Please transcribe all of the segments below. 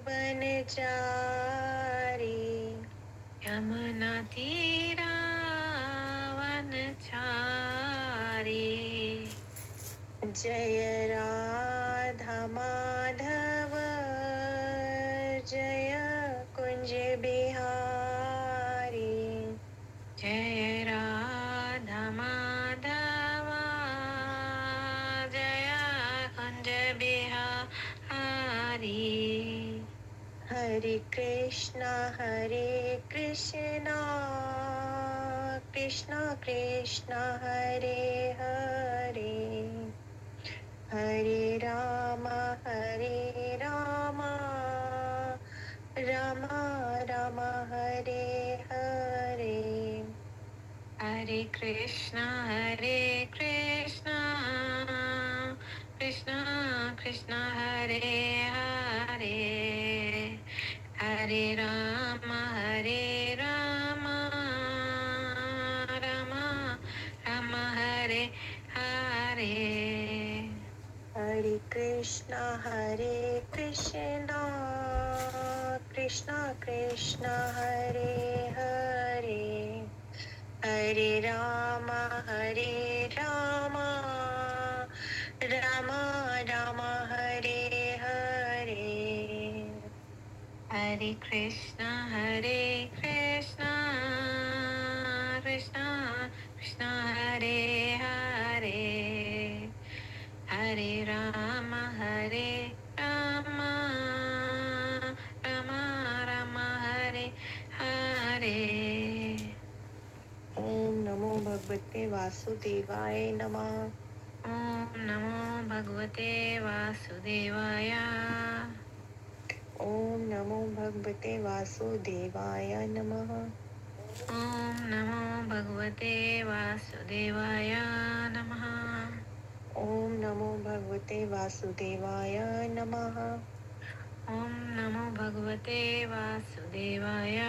बनचारी, यमुना तीरा वनचारी। जय राधा माधव जय कुंज बिहारी, जय राधा माधव जय कुंज बिहारी। हरे कृष्णा कृष्णा कृष्णा हरे हरे, हरे राम राम राम हरे हरे। हरे कृष्णा कृष्णा कृष्णा हरे हरे, हरे राम राम राम हरे हरे। हरे कृष्णा कृष्णा कृष्णा हरे हरे, हरे राम राम राम हरे हरे। हरे कृष्णा कृष्णा कृष्णा हरे हरे, हरे राम राम राम हरे हरे। ओम नमो भगवते वासुदेवाय नमः। ओम नमो भगवते वासुदेवाय। ओम नमो भगवते वासुदेवाय नमः। ओम नमो भगवते वासुदेवाय नमः। ओम नमो भगवते वासुदेवाय नमः। ओम नमो भगवते वासुदेवाय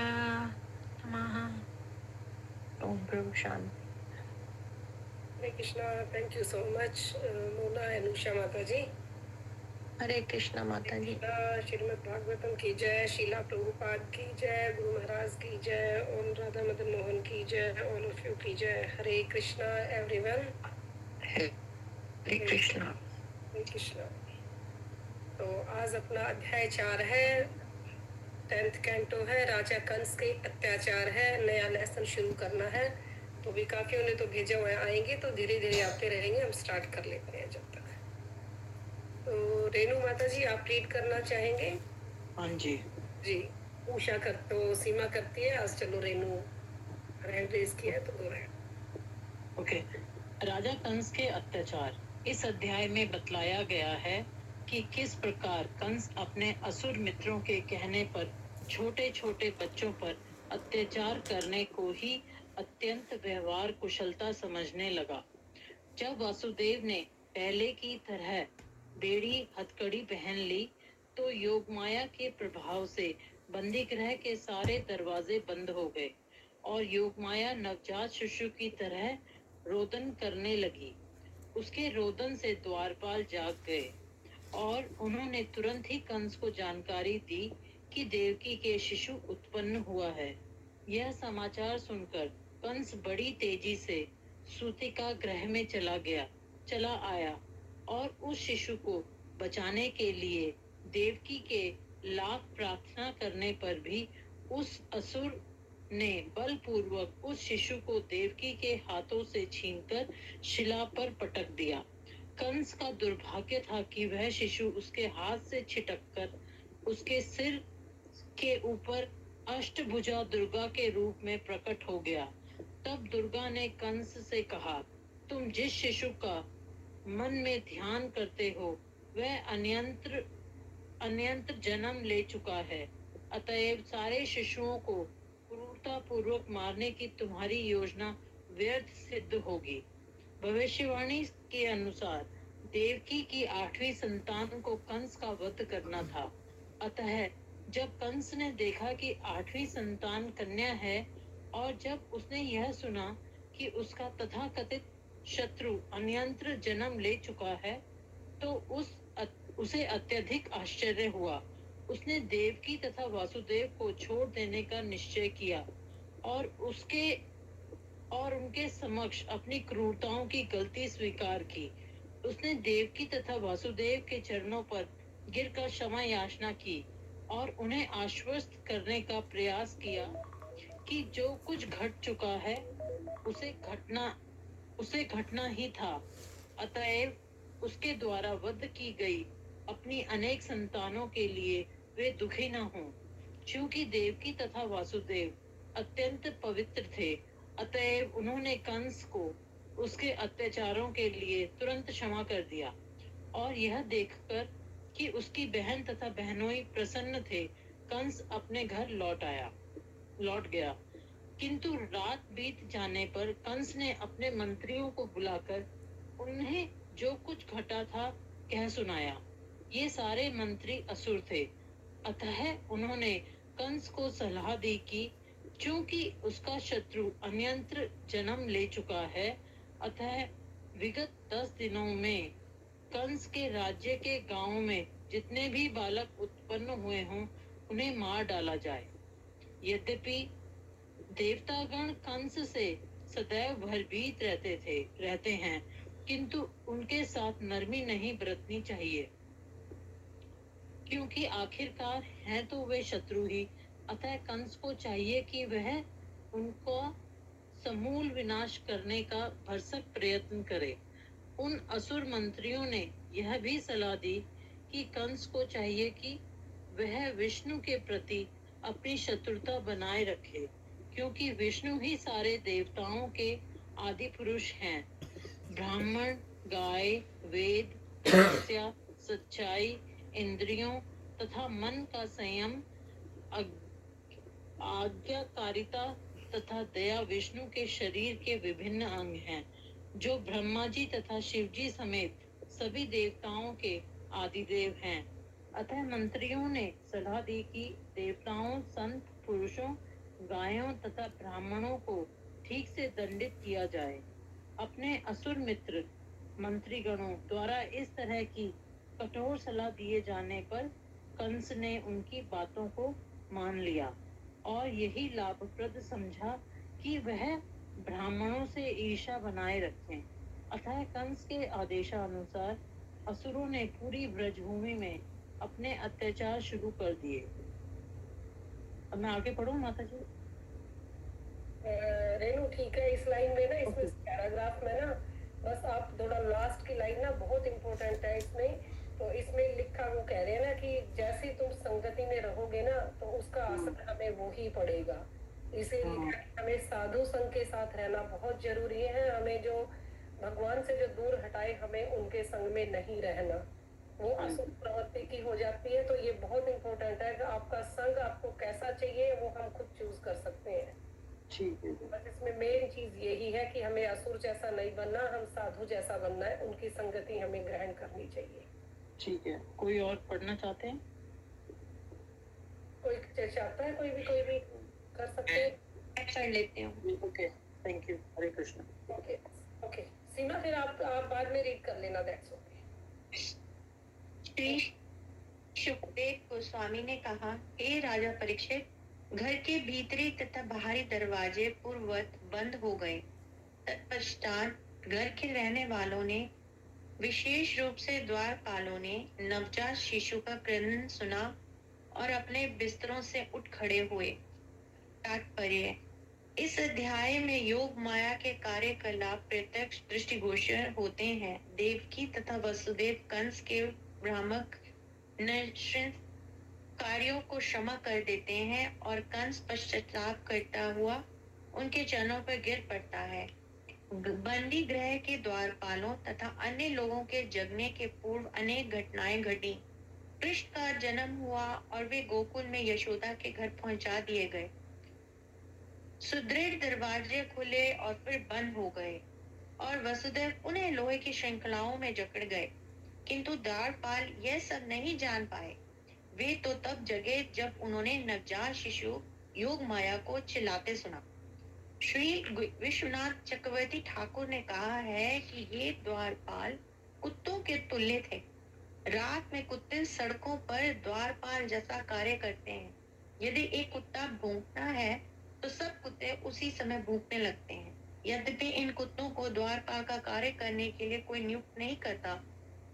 नमः। ओम प्रभु शांति। Hare Krishna. Thank you so much Mona and Usha माता जी। हरे कृष्णा माता जी। श्रीमद् भागवतम की जय, शीला प्रभुपाद की जय, गुरु महाराज की जय, ओम राधा मदन मोहन की जय, ऑल ऑफ यू की जय। हरे कृष्णा एवरीवन। हरे कृष्णा। हरे कृष्णा। तो आज अपना अध्याय 4 है, 10th कैंटो है, राजा कंस के अत्याचार है। नया लेसन शुरू करना है, तो भी काफियों ने तो भेजा हुआ है, आएंगे तो धीरे धीरे आते रहेंगे। हम स्टार्ट कर लेते हैं जब तक। तो रेणु माता जी आप रीड करना चाहेंगे? हाँ जी जी। उषा कर तो सीमा करती है आज। चलो रेणु हैंड रेज किया है तो दो है। ओके। राजा कंस के अत्याचार। इस अध्याय में बतलाया गया है कि किस प्रकार कंस अपने असुर मित्रों के कहने पर छोटे छोटे बच्चों पर अत्याचार करने को ही अत्यंत व्यवहार कुशलता समझने लगा। जब वासुदेव ने पहले की तरह बेड़ी हथकड़ी पहन ली तो योगमाया के प्रभाव से बंदी गृह के सारे दरवाजे बंद हो गए और योगमाया नवजात शिशु की तरह रोदन करने लगी। उसके रोदन से द्वारपाल जाग गए और उन्होंने तुरंत ही कंस को जानकारी दी कि देवकी के शिशु उत्पन्न हुआ है। यह समाचार सुनकर कंस बड़ी तेजी से सूतिका गृह में चला आया और उस शिशु को बचाने के लिए देवकी के लाख प्रार्थना करने पर भी उस असुर ने बलपूर्वक उस शिशु को देवकी के हाथों से छीनकर शिला पर पटक दिया। कंस का दुर्भाग्य था कि वह शिशु उसके हाथ से छिटककर उसके सिर के ऊपर अष्टभुजा दुर्गा के रूप में प्रकट हो गया। तब दुर्गा ने कंस से कहा, तुम जिस शिशु का मन में ध्यान करते हो वह अन्यंत्र जन्म ले चुका है, अतएव सारे शिशुओं को क्रूरता पूर्वक मारने की तुम्हारी योजना व्यर्थ सिद्ध होगी। भविष्यवाणी के अनुसार देवकी की 8वीं संतान को कंस का वध करना था। अतः जब कंस ने देखा कि 8वीं संतान कन्या है और जब उसने यह सुना कि उसका तथाकथित शत्रु अन्यंत्र जन्म ले चुका है तो उसे अत्यधिक आश्चर्य हुआ उसने देवकी तथा वासुदेव को छोड़ देने का निश्चय किया और उनके समक्ष अपनी क्रूरताओं की गलती स्वीकार की। उसने देवकी तथा वासुदेव के चरणों पर गिरकर क्षमा याचना की और उन्हें आश्वस्त करने का प्रयास किया कि जो कुछ घट चुका है उसे घटना ही था। अतएव उसके द्वारा वध की गई अपनी अनेक संतानों के लिए वे दुखी न हों। चूंकि देवकी तथा वासुदेव अत्यंत पवित्र थे, अतएव उन्होंने कंस को उसके अत्याचारों के लिए तुरंत क्षमा कर दिया। और यह देखकर कि उसकी बहन तथा बहनोई प्रसन्न थे, कंस अपने घर लौट गया। किंतु रात बीत जाने पर कंस ने अपने मंत्रियों को बुलाकर उन्हें जो कुछ घटा था कह सुनाया। ये सारे मंत्री असुर थे। अतः उन्होंने कंस को सलाह दी कि चूंकि उसका शत्रु अन्यंत्र जन्म ले चुका है, अतः विगत 10 दिनों में कंस के राज्य के गांवों में जितने भी बालक उत्पन्न हुए हों, उन्हें मार डाला जाए। यद्यपि देवतागण कंस से सदैव भयभीत रहते हैं, किंतु उनके साथ नरमी नहीं बरतनी चाहिए, क्योंकि आखिरकार हैं तो वे शत्रु ही। अतः कंस को चाहिए कि वह उनको समूल विनाश करने का भरसक प्रयत्न करे। उन असुर मंत्रियों ने यह भी सलाह दी कि कंस को चाहिए कि वह विष्णु के प्रति अपनी शत्रुता बनाए रखे, क्योंकि विष्णु ही सारे देवताओं के आदि पुरुष हैं। ब्राह्मण, गाय, वेद, तपस्या, सच्चाई, इंद्रियों तथा मन का संयम, आज्ञाकारिता तथा दया विष्णु के शरीर के विभिन्न अंग हैं, जो ब्रह्मा जी तथा शिव जी समेत सभी देवताओं के आदिदेव हैं। अतः मंत्रियों ने सलाह दी कि देवताओं, संत पुरुषों, गायों तथा ब्राह्मणों को ठीक से दंडित किया जाए। अपने असुर मित्र मंत्रीगणों द्वारा इस तरह की कठोर सलाह दिए जाने पर कंस ने उनकी बातों को मान लिया और यही लाभप्रद समझा कि वह ब्राह्मणों से ईर्ष्या बनाए रखें। अतः कंस के आदेशानुसार असुरों ने पूरी ब्रजभूमि में अपने अत्याचार शुरू कर दिए। अब मैं आगे पढ़ूं माता जी? रेनू ठीक है। इस लाइन में ना, इसमें पैराग्राफ में ना, बस आप थोड़ा लास्ट की लाइन ना बहुत इंपॉर्टेंट है इसमें। तो इसमें लिखा, वो कह रहे हैं ना कि जैसे तुम संगति में रहोगे ना, तो उसका असर हमें वो ही पड़ेगा। इसे लिखा कि हमें साधु संग के साथ रहना बहुत जरूरी है। हमें जो भगवान से जो दूर हटाए, हमें उनके संग में नहीं रहना। वो असुर प्रवृत्ति की हो जाती है। तो ये बहुत इंपॉर्टेंट है कि आपका संग आपको कैसा चाहिए, वो हम खुद चूज कर सकते हैं। ठीक है। बस इसमें मेन चीज यही है कि हमें असुर जैसा नहीं बनना, हम साधु जैसा बनना है। उनकी संगति हमें ग्रहण करनी चाहिए। ठीक है। कोई और पढ़ना चाहते हैं? कोई चाहता है, कोई भी कर सकते हैं। पढ़ लेती हूँ। Okay, thank you. Hare Krishna. Okay okay, Seema फिर आप बाद में रीड कर लेना। That's okay. श्री सुखदेव गोस्वामी ने कहा, हे राजा परीक्षित, घर के भीतरी तथा बाहरी दरवाजे पूर्ववत बंद हो गए। तत्पश्चात घर के रहने वालों ने, विशेष रूप से द्वारपालों ने, नवजात शिशु का क्रंदन सुना और अपने बिस्तरों से उठ खड़े हुए। तात्पर्य: इस अध्याय में योग माया के कार्यकलाप प्रत्यक्ष दृष्टिगोचर होते हैं। देवकी तथा वसुदेव कंस के भ्रामक नृशंस कार्यों को क्षमा कर देते हैं और कंस पश्चाताप करता हुआ उनके चरणों पर गिर पड़ता है। बंदी गृह के द्वारपालों तथा अन्य लोगों के जगने के पूर्व अनेक घटनाएं घटी। कृष्ण का जन्म हुआ और वे गोकुल में यशोदा के घर पहुंचा दिए गए। सुदृढ़ दरवाजे खुले और फिर बंद हो गए और वसुदेव उन्हें लोहे की श्रृंखलाओं में जकड़ गए। किंतु द्वारपाल यह सब नहीं जान पाए। वे तो तब जगे जब उन्होंने नवजात शिशु योग माया को चिल्लाते सुना। श्री विश्वनाथ चक्रवर्ती ठाकुर ने कहा है कि ये द्वारपाल कुत्तों के तुल्य थे। रात में कुत्ते सड़कों पर द्वारपाल जैसा कार्य करते हैं। यदि एक कुत्ता भौंकता है तो सब कुत्ते उसी समय भौंकने लगते हैं। यद्यपि इन कुत्तों को द्वारपाल का कार्य करने के लिए कोई नियुक्त नहीं करता,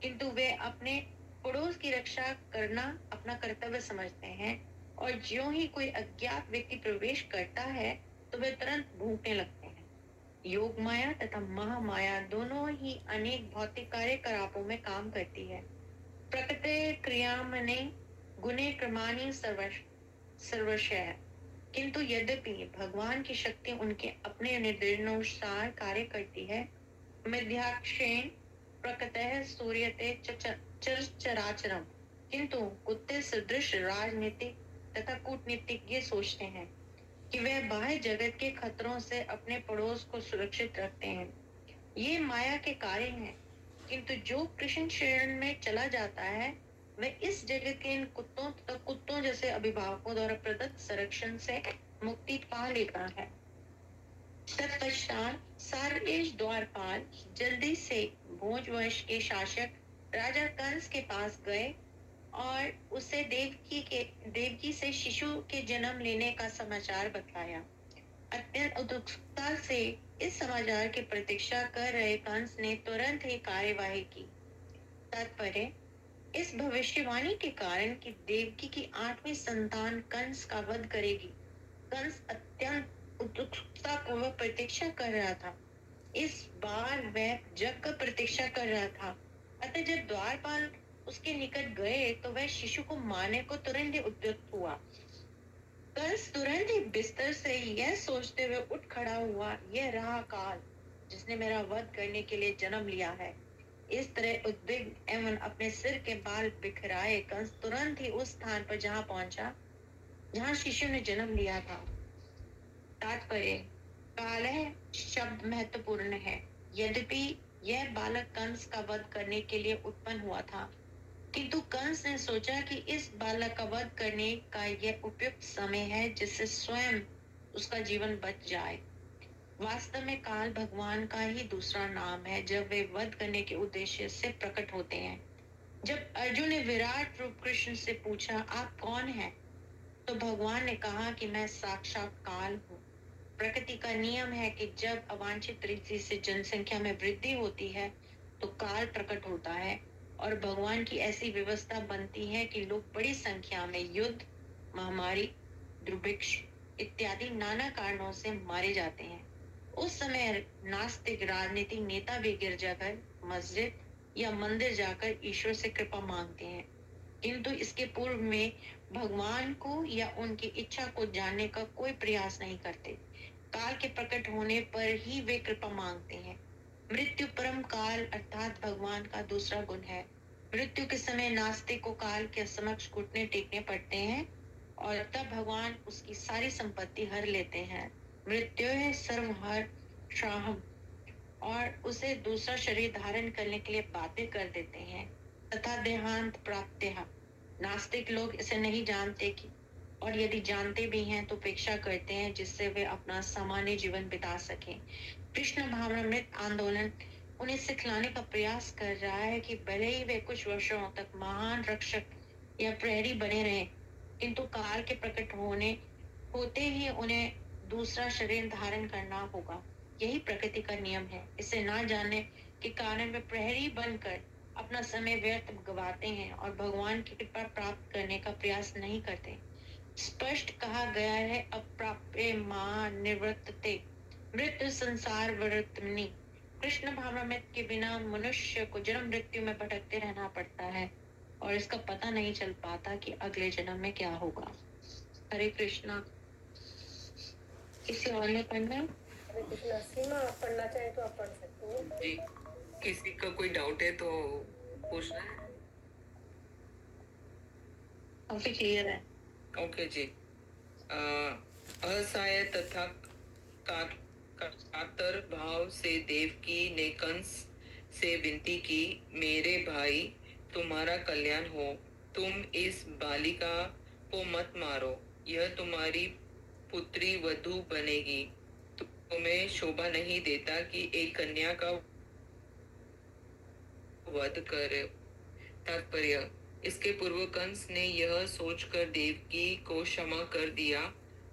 किंतु वे अपने पड़ोस की रक्षा करना अपना कर्तव्य समझते हैं, और ज्यों ही कोई अज्ञात व्यक्ति प्रवेश करता है तो वे तुरंत भौंकने लगते हैं। योग माया तथा महामाया दोनों ही अनेक भौतिक कार्यकलापों में काम करती है। प्रकृति क्रियामने गुणे क्रमानि सर्वशः, किंतु यद्यपि भगवान की शक्ति उनके अपने निर्देशानुसार कार्य करती है। मिथ्याक्षेण प्रकृतः सूर्यते चराचरम, किंतु कुत्ते सदृश राजनीतिक तथा कूटनीतिज्ञ सोचते हैं कि वे बाह्य जगत के खतरों से अपने पड़ोस को सुरक्षित रखते हैं। ये माया के कार्य हैं, किंतु जो कृष्ण शरण में चला जाता है वह इस जगत के इन कुत्तों तथा कुत्तों जैसे अभिभावकों द्वारा प्रदत्त संरक्षण से मुक्ति पा लेता है। तत्पश्चात सारकेश द्वारपाल जल्दी से भोजवंश के शासक राजा कंस के पास गए और उसे देवकी से शिशु के जन्म लेने का समाचार बतलाया। अत्यंत उत्सुकता से इस समाचार की प्रतीक्षा कर रहे कंस ने तुरंत ही कार्यवाही की। तात्पर्य इस भविष्यवाणी के कारण कि देवकी की 8वीं संतान कंस का वध करेगी, कंस अत्यंत उत्सुकता पूर्वक प्रतीक्षा कर रहा था। इस बार वह जग कर प्रतीक्षा कर रहा था। अतः जब द्वारपाल उसके निकट गए तो वह शिशु को मारने को तुरंत ही उद्यत हुआ। कंस तुरंत ही बिस्तर से यह सोचते हुए उठ खड़ा हुआ, यह रहा काल जिसने मेरा वध करने के लिए जन्म लिया है। इस तरह उद्विग्न एवं अपने सिर के बाल बिखराए कंस तुरंत ही उस स्थान पर जहां पहुंचा जहां शिशु ने जन्म लिया था। तात्पर्य कालः शब्द महत्वपूर्ण है। यद्यपि यह बालक कंस का वध करने के लिए उत्पन्न हुआ था, किंतु कंस ने सोचा कि इस बालक का वध करने का यह उपयुक्त समय है जिससे स्वयं उसका जीवन बच जाए। वास्तव में काल भगवान का ही दूसरा नाम है जब वे वध करने के उद्देश्य से प्रकट होते हैं। जब अर्जुन ने विराट रूप कृष्ण से पूछा, आप कौन हैं? तो भगवान ने कहा कि मैं साक्षात काल हूँ। प्रकृति का नियम है कि जब अवांछित रीति से जनसंख्या में वृद्धि होती है तो काल प्रकट होता है, और भगवान की ऐसी व्यवस्था बनती है कि लोग बड़ी संख्या में युद्ध, महामारी, दुर्भिक्ष इत्यादि नाना कारणों से मारे जाते हैं। उस समय नास्तिक राजनीतिक नेता भी गिरजाघर, मस्जिद या मंदिर जाकर ईश्वर से कृपा मांगते हैं, किंतु इसके पूर्व में भगवान को या उनकी इच्छा को जानने का कोई प्रयास नहीं करते। काल के प्रकट होने पर ही वे कृपा मांगते हैं। मृत्यु परम काल अर्थात भगवान का दूसरा गुण है। मृत्यु के समय नास्तिक को काल के समक्ष घुटने टेकने पड़ते हैं और तब भगवान उसकी सारी संपत्ति हर लेते हैं। मृत्यु है सर्वहर शाहम, और उसे दूसरा शरीर धारण करने के लिए बाध्य कर देते हैं तथा देहांत प्राप्त है। नास्तिक लोग इसे नहीं जानते कि, और यदि जानते भी हैं तो उपेक्षा करते हैं जिससे वे अपना सामान्य जीवन बिता सकें। कृष्ण भावनामृत आंदोलन उन्हें सिखलाने का प्रयास कर रहा है कि भले ही वे कुछ वर्षों तक महान रक्षक या प्रहरी बने रहें, किंतु काल के प्रकट होते ही उन्हें दूसरा शरीर धारण करना होगा। यही प्रकृति का नियम है। इसे ना जानने के कारण वे प्रहरी बनकर अपना समय व्यर्थ गवाते हैं और भगवान की कृपा प्राप्त करने का प्रयास नहीं करते। स्पष्ट कहा गया है, अप्राप्य मां निवृत्तते मृत्यु संसार वर्तमनि। कृष्ण भावनामृत के बिना मनुष्य को जन्म मृत्यु में भटकते रहना पड़ता है और इसका पता नहीं चल पाता कि अगले जन्म में क्या होगा। हरे कृष्णा। किसी और ने पढ़ना है? हरे कृष्णा। सीमा, आप पढ़ना चाहें तो आप पढ़ सकते हो जी। किसी का कोई डाउट है तो पूछना है। काफी क्लियर है। ओके जी। असहाय तथा कातर भाव से देवकी ने कंस से विनती की, मेरे भाई तुम्हारा कल्याण हो, तुम इस बालिका को मत मारो, यह तुम्हारी पुत्री वधू बनेगी। तुम्हें शोभा नहीं देता कि एक कन्या का वध कर तात्पर्य: इसके पूर्व कंस ने यह सोचकर देवकी को क्षमा कर दिया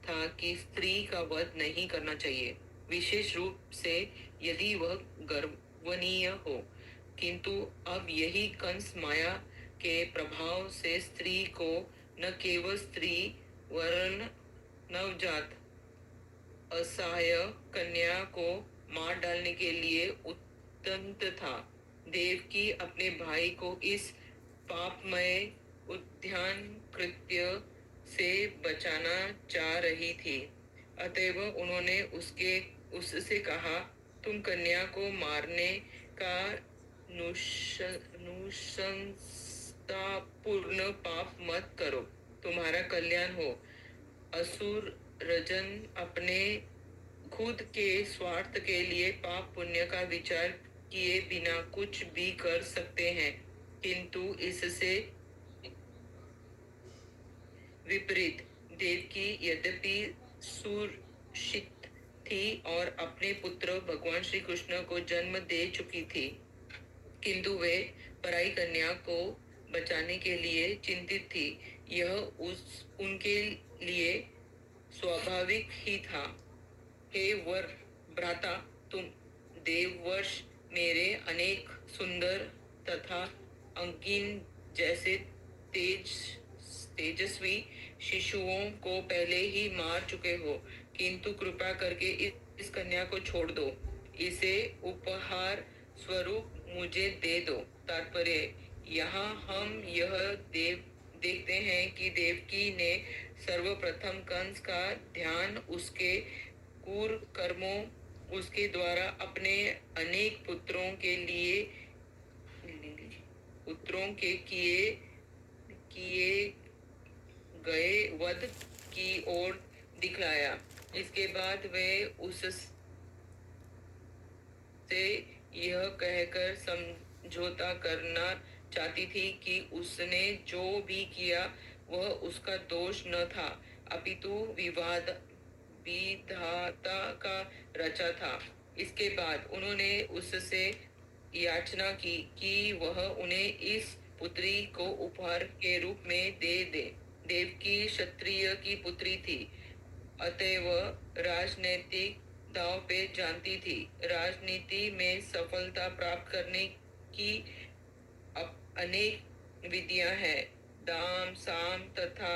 था कि स्त्री का वध नहीं करना चाहिए, विशेष रूप से यदि वह गर्वनीय हो। किंतु अब यही कंस माया के प्रभाव से स्त्री को, न केवल स्त्री वरन नवजात असहाय कन्या को मार डालने के लिए उद्यत था। देवकी अपने भाई को इस पापमय उद्यान कृत्य से बचाना चाह रही थी, अतएव उन्होंने उससे कहा, तुम कन्या को मारने का नृशंसतापूर्ण पाप मत करो, तुम्हारा कल्याण हो। असुर रजन अपने खुद के स्वार्थ के लिए पाप पुण्य का विचार किए बिना कुछ भी कर सकते हैं, किंतु इससे विपरीत देवकी यद्यपि सुशिक्षित थी और अपने पुत्र भगवान श्री कृष्ण को जन्म दे चुकी थी, किंतु वे पराई कन्या को बचाने के लिए चिंतित थी। यह उनके लिए स्वाभाविक ही था। हे वर भ्राता, तुम देववश मेरे अनेक सुंदर तथा अंगिन जैसे तेजस्वी शिशुओं को पहले ही मार चुके हो, किंतु कृपा करके इस कन्या को छोड़ दो, इसे उपहार स्वरूप मुझे दे दो। तात्पर्य: यहाँ हम यह देखते हैं कि देवकी ने सर्वप्रथम कंस का ध्यान उसके क्रूर कर्मों, उसके द्वारा अपने अनेक पुत्रों के किए गए वध की ओर दिखलाया। इसके बाद वे उससे यह कहकर समझौता करना चाहती थी कि उसने जो भी किया वह उसका दोष न था, अपितु विधाता का रचा था। इसके बाद उन्होंने उससे याचना की कि वह उन्हें इस पुत्री को उपहार के रूप में दे दे। देवकी क्षत्रिय की पुत्री थी, अतएव राजनैतिक दांव पे जानती थी। राजनीति में सफलता प्राप्त करने की अनेक विधियां हैं, दाम, साम तथा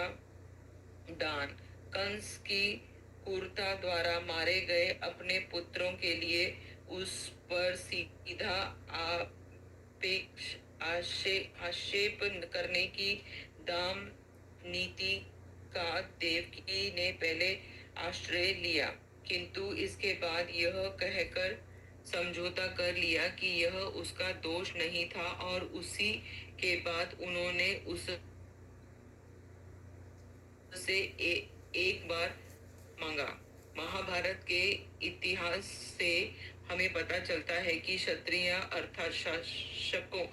दान। कंस की क्रूरता द्वारा मारे गए अपने पुत्रों के लिए उस पर सीधा आक्षेप करने की दाम नीति का देवकी ने पहले आश्रय लिया, किंतु इसके बाद यह कहकर समझौता कर लिया कि यह उसका दोष नहीं था, और उसी के बाद उन्होंने उससे एक बार मांगा। महाभारत के इतिहास से हमें पता चलता है कि क्षत्रिय अर्थात शासकों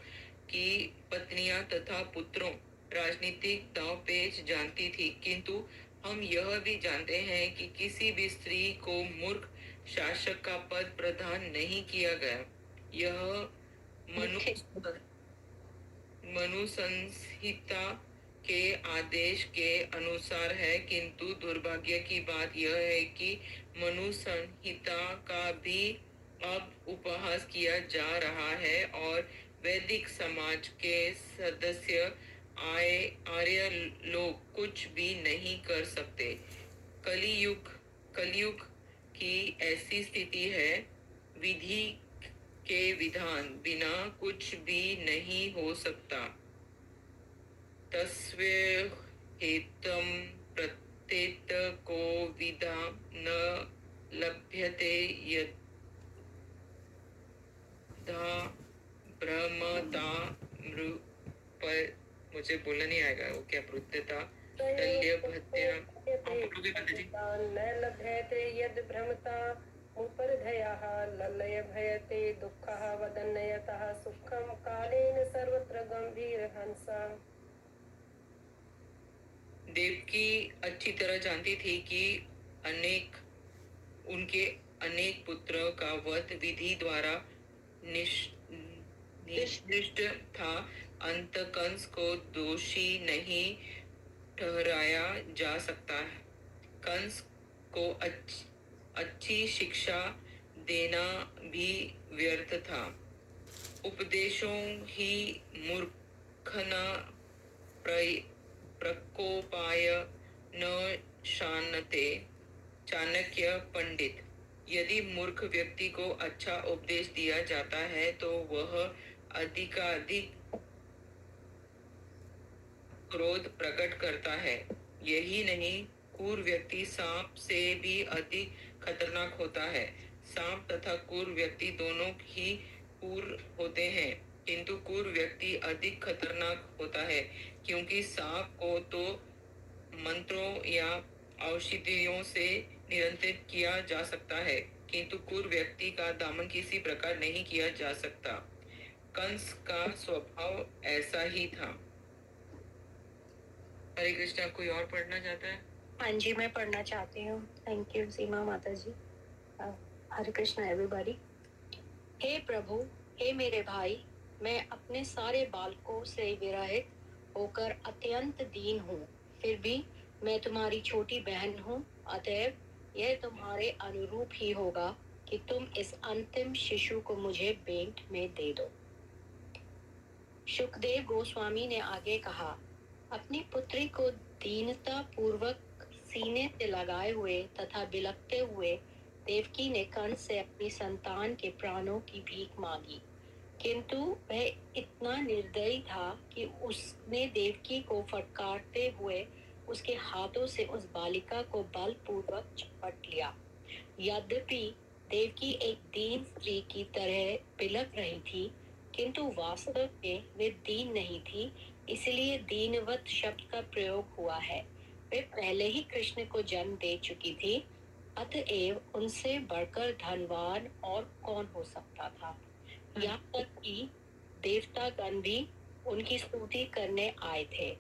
की पत्नियां तथा पुत्रों राजनीतिक दांवपेच जानती थी, किंतु हम यह भी जानते हैं कि किसी भी स्त्री को मूर्ख शासक का पद प्रदान नहीं किया गया। यह मनु संहिता के आदेश के अनुसार है, किंतु दुर्भाग्य की बात यह है कि मनु संहिता का भी अब उपहास किया जा रहा है और वैदिक समाज के सदस्य आर्य लोग कुछ भी नहीं कर सकते। कलयुग की ऐसी स्थिति है, विधि के विधान बिना कुछ भी नहीं हो सकता। तस्वे हेतम प्रत्येत को विधा न लभ्यते यथा ब्रह्मता मुझे बोलना नहीं आएगा वो क्या प्रत्यता तल्य भत्या न लभ्यते यद भ्रमता उपरधयः ललय भयते दुःखः वदन्यतः सुखं कालेन सर्वत्र गंभीर हंसा। देवकी अच्छी तरह जानती थी कि उनके अनेक पुत्रों का वध विधि द्वारा निश्चित था, अंत कंस को दोषी नहीं ठहराया जा सकता है। कंस को अच्छी शिक्षा देना भी व्यर्थ था। उपदेशों ही मूर्खना प्रकोपाय न शानते। चाणक्य पंडित। यदि मूर्ख व्यक्ति को अच्छा उपदेश दिया जाता है तो वह अधिकाधिक क्रोध प्रकट करता है। यही नहीं, क्रूर व्यक्ति सांप से भी अधिक खतरनाक होता है। सांप तथा क्रूर व्यक्ति दोनों ही क्रूर होते हैं, किंतु क्रूर व्यक्ति अधिक खतरनाक होता है, क्योंकि सांप को तो मंत्रों या औषधियों से नियंत्रित किया जा सकता है, किंतु क्रूर व्यक्ति का दमन किसी प्रकार नहीं किया जा सकता। कंस का स्वभाव ऐसा ही था। हरे कृष्णा। कोई और पढ़ना चाहता है? हाँ जी, मैं पढ़ना चाहती हूँ। थैंक यू सीमा माता जी। हरे कृष्णा एवरीबॉडी। हे प्रभु, हे मेरे भाई, मैं अपने सारे बालकों से विरहित होकर अत्यंत दीन हूँ। फिर भी मैं तुम्हारी छोटी बहन हूँ, अतएव यह तुम्हारे अनुरूप ही होगा कि तुम इस अंतिम शिशु को मुझे भेंट में दे दो। सुखदेव गोस्वामी ने आगे कहा, अपनी पुत्री को दीनता पूर्वक सीने से लगाए हुए तथा बिलखते हुए देवकी ने कंस से अपनी संतान के प्राणों की भीख मांगी, किंतु वह इतना निर्दयी था कि उसने देवकी को फटकारते हुए उसके हाथों से उस बालिका को बलपूर्वक झपट लिया। यद्यपि देवकी एक दीन स्त्री की तरह बिलख रही थी, किंतु वास्तव में वे दीन नहीं थी, इसलिए दीनवत शब्द का प्रयोग हुआ है। वे पहले ही कृष्ण को जन्म दे चुकी थी, अतएव उनसे बढ़कर धनवान और कौन हो सकता था। यहाँ तक कि देवतागण भी उनकी स्तुति करने आए थे,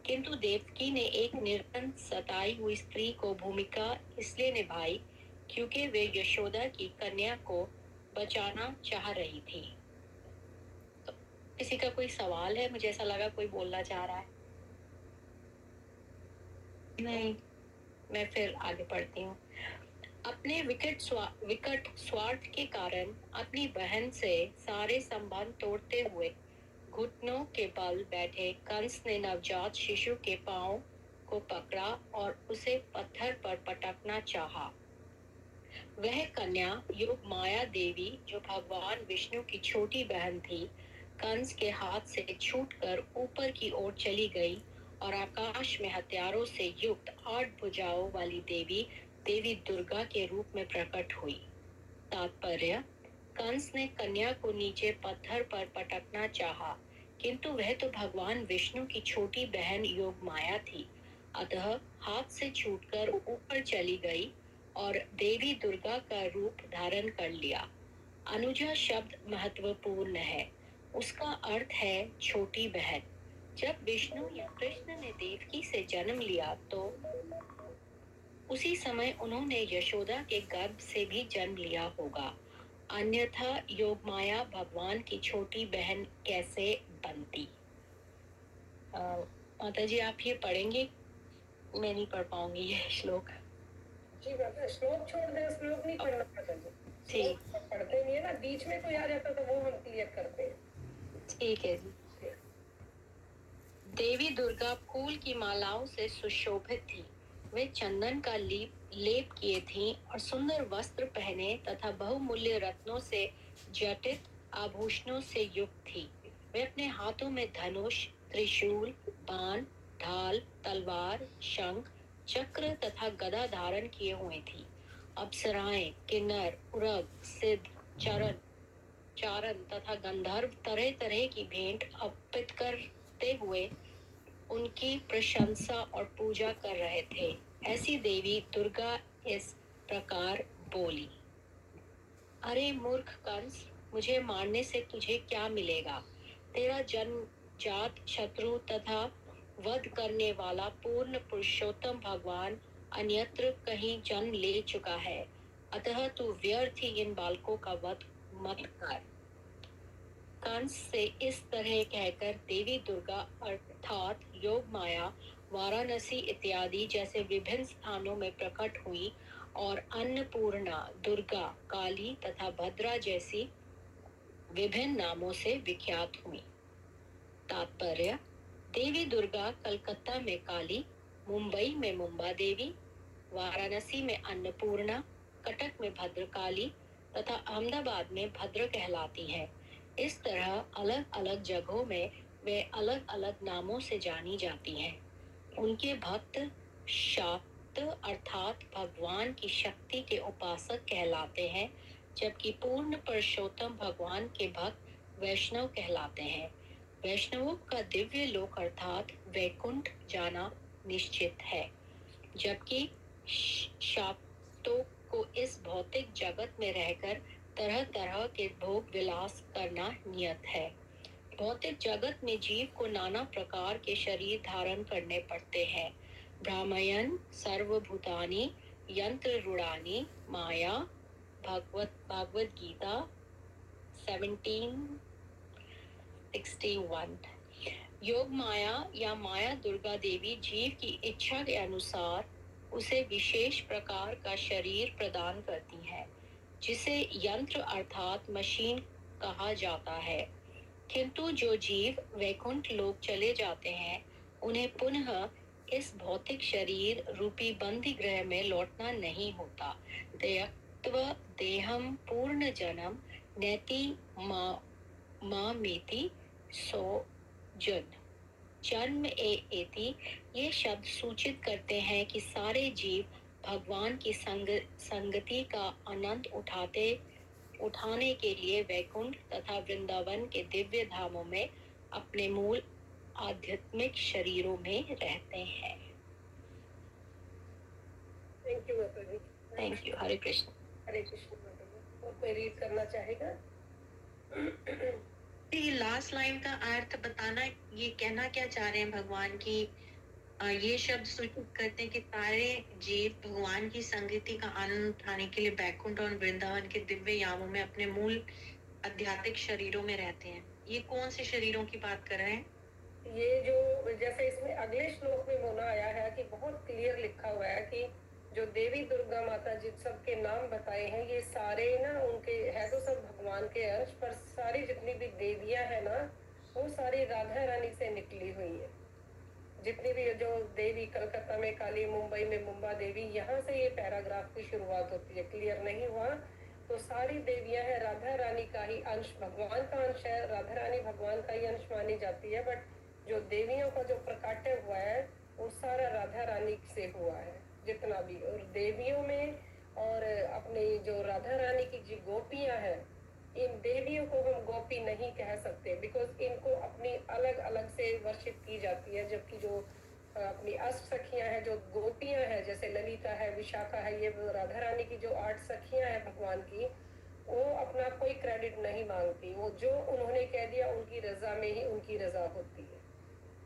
किंतु देवकी ने एक निर्धन सताई हुई स्त्री को भूमिका इसलिए निभाई क्योंकि वे यशोदा की कन्या को बचाना चाह रही थी। तो किसी का कोई सवाल है? मुझे ऐसा लगा कोई बोलना चाह रहा है। नहीं, मैं फिर आगे पढ़ती हूँ। अपने विकट स्वार्थ के कारण अपनी बहन से सारे संबंध तोड़ते हुए घुटनों के बल बैठे कंस ने नवजात शिशु के पांव को पकड़ा और उसे पत्थर पर पटकना चाहा। वह कन्या योग माया देवी, जो भगवान विष्णु की छोटी बहन थी, कंस के हाथ से छूटकर ऊपर की ओर चली गई और आकाश में हथियारों से युक्त 8 भुजाओं वाली देवी दुर्गा के रूप में प्रकट हुई। तात्पर्य, कंस ने कन्या को नीचे पत्थर पर पटकना चाहा, किंतु वह तो भगवान विष्णु की छोटी बहन योग माया थी, अतः हाथ से छूटकर ऊपर चली गई और देवी दुर्गा का रूप धारण कर लिया। अनुजा शब्द महत्वपूर्ण है। उसका अर्थ है छोटी बहन। जब विष्णु या कृष्ण ने देवकी से जन्म लिया तो उसी समय उन्होंने यशोदा के गर्भ से भी जन्म लिया होगा, अन्यथा योगमाया भगवान की छोटी बहन कैसे बनती? माता जी आप ये पढ़ेंगे? मैं नहीं पढ़ पाऊंगी ये श्लोक। जी माता, श्लोक छोड़ दे, श्लोक नहीं पढ़ना माता जी। ठीक, पढ़ते नहीं है ना, बीच में कोई आ जाता तो वो हम क्लियर करते हैं। ठीक है जी। देवी दुर्गा फूल की मालाओं से सुशोभित थी। वे चंदन का लेप किए थीं और सुंदर वस्त्र पहने तथा बहुमूल्य रत्नों से जटित आभूषणों से युक्त थी। वे अपने हाथों में धनुष, त्रिशूल, बाण, ढाल, तलवार, शंख, चक्र तथा गदा धारण किए हुए थी। अप्सराएं, किन्नर, उरग, सिद्ध, चारण तथा गंधर्व तरह तरह की भेंट अर्पित करते हुए उनकी प्रशंसा और पूजा कर रहे थे। ऐसी देवी दुर्गा इस प्रकार बोली, अरे मूर्ख कंस, मुझे मारने से तुझे क्या मिलेगा? तेरा जन्मजात शत्रु तथा वध करने वाला पूर्ण पुरुषोत्तम भगवान अन्यत्र कहीं जन्म ले चुका है, अतः तू व्यर्थ ही इन बालकों का वध मत कर। कंस से इस तरह कहकर देवी दुर्गा अर्थात योग माया वाराणसी इत्यादि जैसे विभिन्न स्थानों में प्रकट हुई और अन्नपूर्णा, दुर्गा, काली तथा भद्रा जैसी विभिन्न नामों से विख्यात हुई। तात्पर्य: देवी दुर्गा कलकत्ता में काली, मुंबई में मुंबा देवी, वाराणसी में अन्नपूर्णा, कटक में भद्रकाली तथा अहमदाबाद में भद्र कहलाती है। इस तरह अलग अलग जगहों में वे अलग अलग नामों से जानी जाती हैं। उनके भक्त शाक्त अर्थात भगवान की शक्ति के उपासक कहलाते हैं, जबकि पूर्ण पुरुषोत्तम भगवान के भक्त वैष्णव कहलाते हैं। वैष्णवों का दिव्य लोक अर्थात वैकुंठ जाना निश्चित है, जबकि शाक्तों को इस भौतिक जगत में रहकर तरह तरह के भोग विलास करना नियत है। भौतिक जगत में जीव को नाना प्रकार के शरीर धारण करने पड़ते हैं। ब्राह्मयन सर्वभूतानि यंत्र रूढ़ानि माया, भागवत गीता 17:61। योग माया या माया दुर्गा देवी जीव की इच्छा के अनुसार उसे विशेष प्रकार का शरीर प्रदान करती है, जिसे यंत्र अर्थात मशीन कहा जाता है। किंतु जो जीव वैकुंठ लोक चले जाते हैं, उन्हें पुनः इस भौतिक शरीर रूपी बंदी गृह में लौटना नहीं होता। त्यक्त्वा देहम पूर्ण जन्म नैति मामेति सो जन। जन्म एति ये शब्द सूचित करते हैं कि सारे जीव भगवान की संगति का आनंद उठाने के लिए वैकुंठ तथा वृंदावन के दिव्य धामों में अपने मूल आध्यात्मिक शरीरों में रहते हैं। थैंक यू माता जी। Thank you. हरे कृष्ण। हरे कृष्ण माता जी। और कोई रीड करना चाहेगा? ये लास्ट लाइन का अर्थ बताना, ये कहना क्या चाह रहे हैं भगवान की? ये शब्द सूचित करते हैं कि सारे जीव भगवान की संगति का आनंद उठाने के लिए बैकुंठ और वृंदावन के दिव्य यामों में अपने मूल आध्यात्मिक शरीरों में रहते हैं। ये कौन से शरीरों की बात कर रहे हैं? ये जो जैसे इसमें अगले श्लोक में बोला आया है कि बहुत क्लियर लिखा हुआ है कि जो देवी दुर्गा माता जी सबके नाम बताए हैं, ये सारे ना उनके है तो सब भगवान के अंश, पर सारी जितनी भी देवियां है ना, वो सारी राधा रानी से निकली हुई है। जितनी भी जो देवी कलकत्ता में काली, मुंबई में मुंबा देवी, यहाँ से ये पैराग्राफ की शुरुआत होती है। क्लियर नहीं हुआ तो सारी देवियां है राधा रानी का ही अंश, भगवान का अंश है। राधा रानी भगवान का ही अंश मानी जाती है, बट जो देवियों का जो प्रकाट्य हुआ है वो सारा राधा रानी से हुआ है जितना भी। और देवियों में और अपनी जो राधा रानी की जो गोपियां हैं, इन देवियों को हम गोपी नहीं कह सकते, बिकॉज इनको अपनी अलग अलग से वर्शिप की जाती है। जबकि जो अपनी अष्ट सखियां हैं, जो गोपियां हैं, जैसे ललिता है, विशाखा है, ये राधा रानी की जो 8 सखियां हैं भगवान की, वो अपना कोई क्रेडिट नहीं मांगती। वो जो उन्होंने कह दिया उनकी रजा में ही उनकी रजा होती है।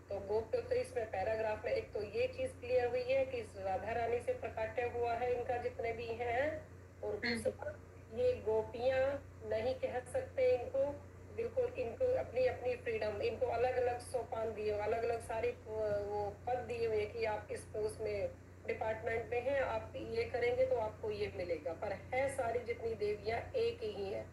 तो गोप्य तो इसमें पैराग्राफ में एक तो ये चीज क्लियर हुई है कि राधा रानी से प्रकाट्य हुआ है इनका जितने भी हैं। और दूसरा, ये गोपियां नहीं कह सकते इनको, बिल्कुल इनको अपनी अपनी फ्रीडम, इनको अलग अलग सोपान दिए, अलग अलग सारे वो पद दिए हुए कि आप इस उसमें डिपार्टमेंट में हैं, आप ये करेंगे तो आपको ये मिलेगा। पर है सारी जितनी देवियां एक ही है,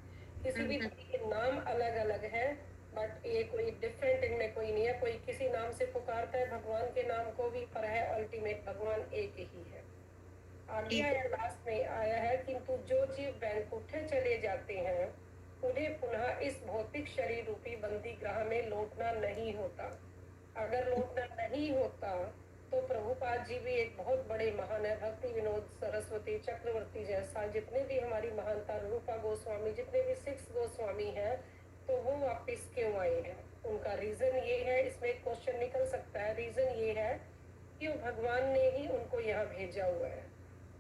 किसी भी के नाम अलग अलग है, बट ये कोई डिफरेंट इनमें कोई नहीं है। कोई किसी नाम से पुकारता है भगवान के नाम को भी, पर है अल्टीमेट भगवान एक ही है। आगे आया, लास्ट में आया है, किंतु जो जीव वैकुंठ चले जाते हैं उन्हें पुनः इस भौतिक शरीर रूपी बंदी ग्रह में लौटना नहीं होता। अगर लौटना नहीं होता तो प्रभुपाद जी भी एक बहुत बड़े महान है, भक्ति विनोद सरस्वती चक्रवर्ती जैसा, जितने भी हमारी महानता, रूपा गोस्वामी, जितने भी 6 गोस्वामी हैं, तो वो वापिस क्यों आए हैं? उनका रीजन ये है, इसमें क्वेश्चन निकल सकता है। रीजन ये है कि भगवान ने ही उनको यहाँ भेजा हुआ है।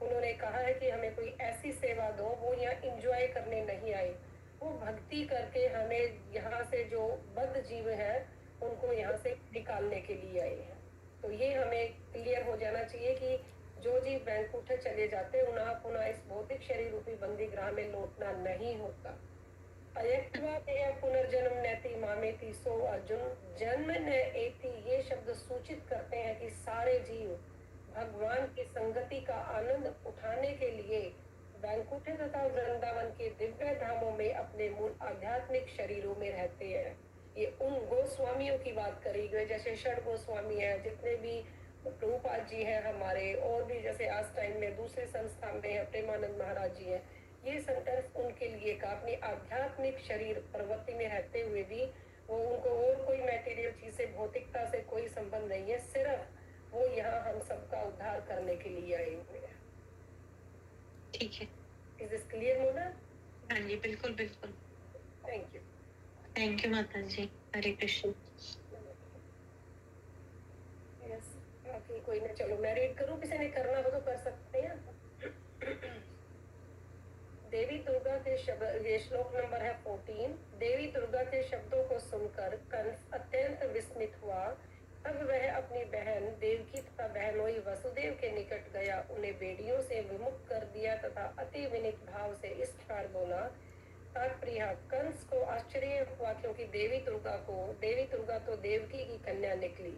उन्होंने कहा है कि हमें कोई ऐसी सेवा दो, वो यहाँ एंजॉय करने नहीं आए, वो भक्ति करके हमें यहाँ से जो बद्ध जीव है उनको यहाँ से निकालने के लिए आए हैं। तो ये हमें क्लियर हो जाना चाहिए कि जो जीव वैकुंठ चले जाते हैं उन्हें पुनः इस भौतिक शरीर रूपी बंदी ग्रह में लौटना नहीं होता। अयक्त्वा तेह पुनर्जन्म नैति मामेति, सो अर्जुन जन्म न एति ये शब्द सूचित करते हैं कि सारे जीव भगवान की संगति का आनंद उठाने के लिए वैकुंठ तथा वृंदावन के दिव्य धामों में अपने मूल आध्यात्मिक शरीरों में रहते हैं। ये उन गोस्वामियों की बात करी गई, जैसे षड गोस्वामी है, जितने भी प्रभुपाद जी हैं हमारे, और भी जैसे आज टाइम में दूसरे संस्थान में है प्रेमानंद महाराज जी हैं। ये सेंटेंस उनके लिए का अपनी आध्यात्मिक शरीर प्रवृत्ति में रहते हुए भी वो उनको और कोई मटेरियल चीज से, भौतिकता से कोई संबंध नहीं है, सिर्फ वो यहाँ हम सबका उद्धार करने के लिए आए हुए हैं। ठीक है। Is this clear Mona? हाँ जी, बिल्कुल बिल्कुल। थैंक यू माता जी। हरे कृष्ण। यस, बाकी कोई ना, चलो मैं रीड करूं, किसी ने करना हो तो कर सकते हैं। देवी दुर्गा के शब्द, ये श्लोक नंबर है 14। देवी दुर्गा के शब्दों को सुनकर कंस अत्यंत विस्मित हुआ। तब वह अपनी बहन देवकी तथा बहनोई वसुदेव के निकट गया, उन्हें बेड़ियों से विमुक्त कर दिया तथा अति विनीत भाव से इस प्रकार बोला। तात्पर्य, कंस को आश्चर्य हुआ क्योंकि देवी दुर्गा तो देवकी की कन्या निकली।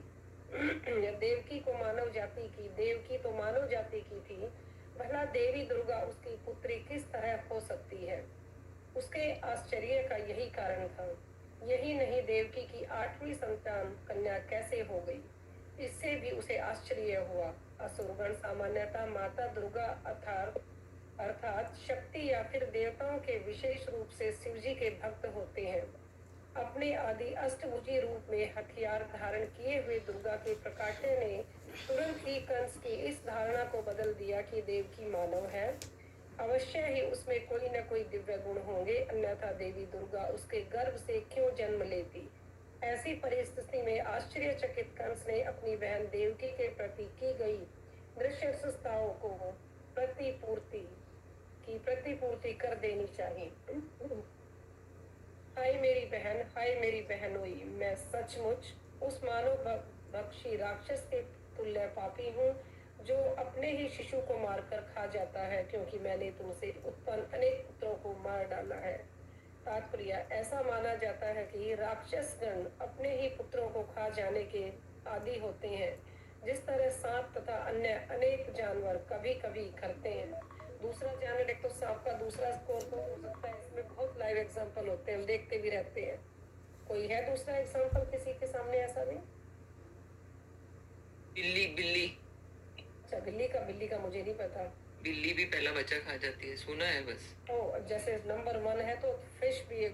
देवकी तो मानव जाति की थी, भला देवी दुर्गा उसकी पुत्री किस तरह हो सकती है? उसके आश्चर्य का यही कारण था। यही नहीं, देवकी की 8वीं संतान कन्या कैसे हो गई, इससे भी उसे आश्चर्य हुआ। असुरगण सामान्यतः माता दुर्गा अर्थात शक्ति या फिर देवताओं के विशेष रूप से शिवजी के भक्त होते हैं। अपने आदि अष्टभुजी रूप में हथियार धारण किए हुए दुर्गा के प्रकाट्य ने तुरंत ही कंस की इस धारणा को बदल दिया कि देवकी मानव है, अवश्य ही उसमें कोई न कोई दिव्य गुण होंगे, अन्यथा देवी दुर्गा उसके गर्भ से क्यों जन्म लेती। ऐसी परिस्थिति में आश्चर्यचकित कंस ने अपनी बहन देवकी के प्रति की गई नृशंसताओं को प्रतिपूर्ति कर देनी चाहिए। हाय मेरी बहनोई, मैं सचमुच उस मानव भक्षी राक्षस के तुल्य पापी हूँ जो अपने ही शिशु को मारकर खा जाता है, क्योंकि मैंने तुमसे उत्पन्न अनेक पुत्रों को मार डाला है। तात्पर्य, ऐसा माना जाता है कि राक्षस गण अपने ही पुत्रों को खा जाने के आदी होते हैं, जिस तरह सांप तथा अन्य अनेक जानवर कभी कभी करते हैं। दूसरा जानवर, एक तो सांप का दूसरा स्कोर तो हो सकता है, इसमें बहुत लाइव एग्जांपल होते हैं, हम देखते भी रहते हैं। कोई है दूसरा एग्जांपल किसी के सामने ऐसा भी? बिल्ली। अच्छा, बिल्ली का मुझे नहीं पता। बिल्ली भी पहला बच्चा खा जाती है, सुना है बस। ओ, जैसे नंबर 1 है तो फिश भी,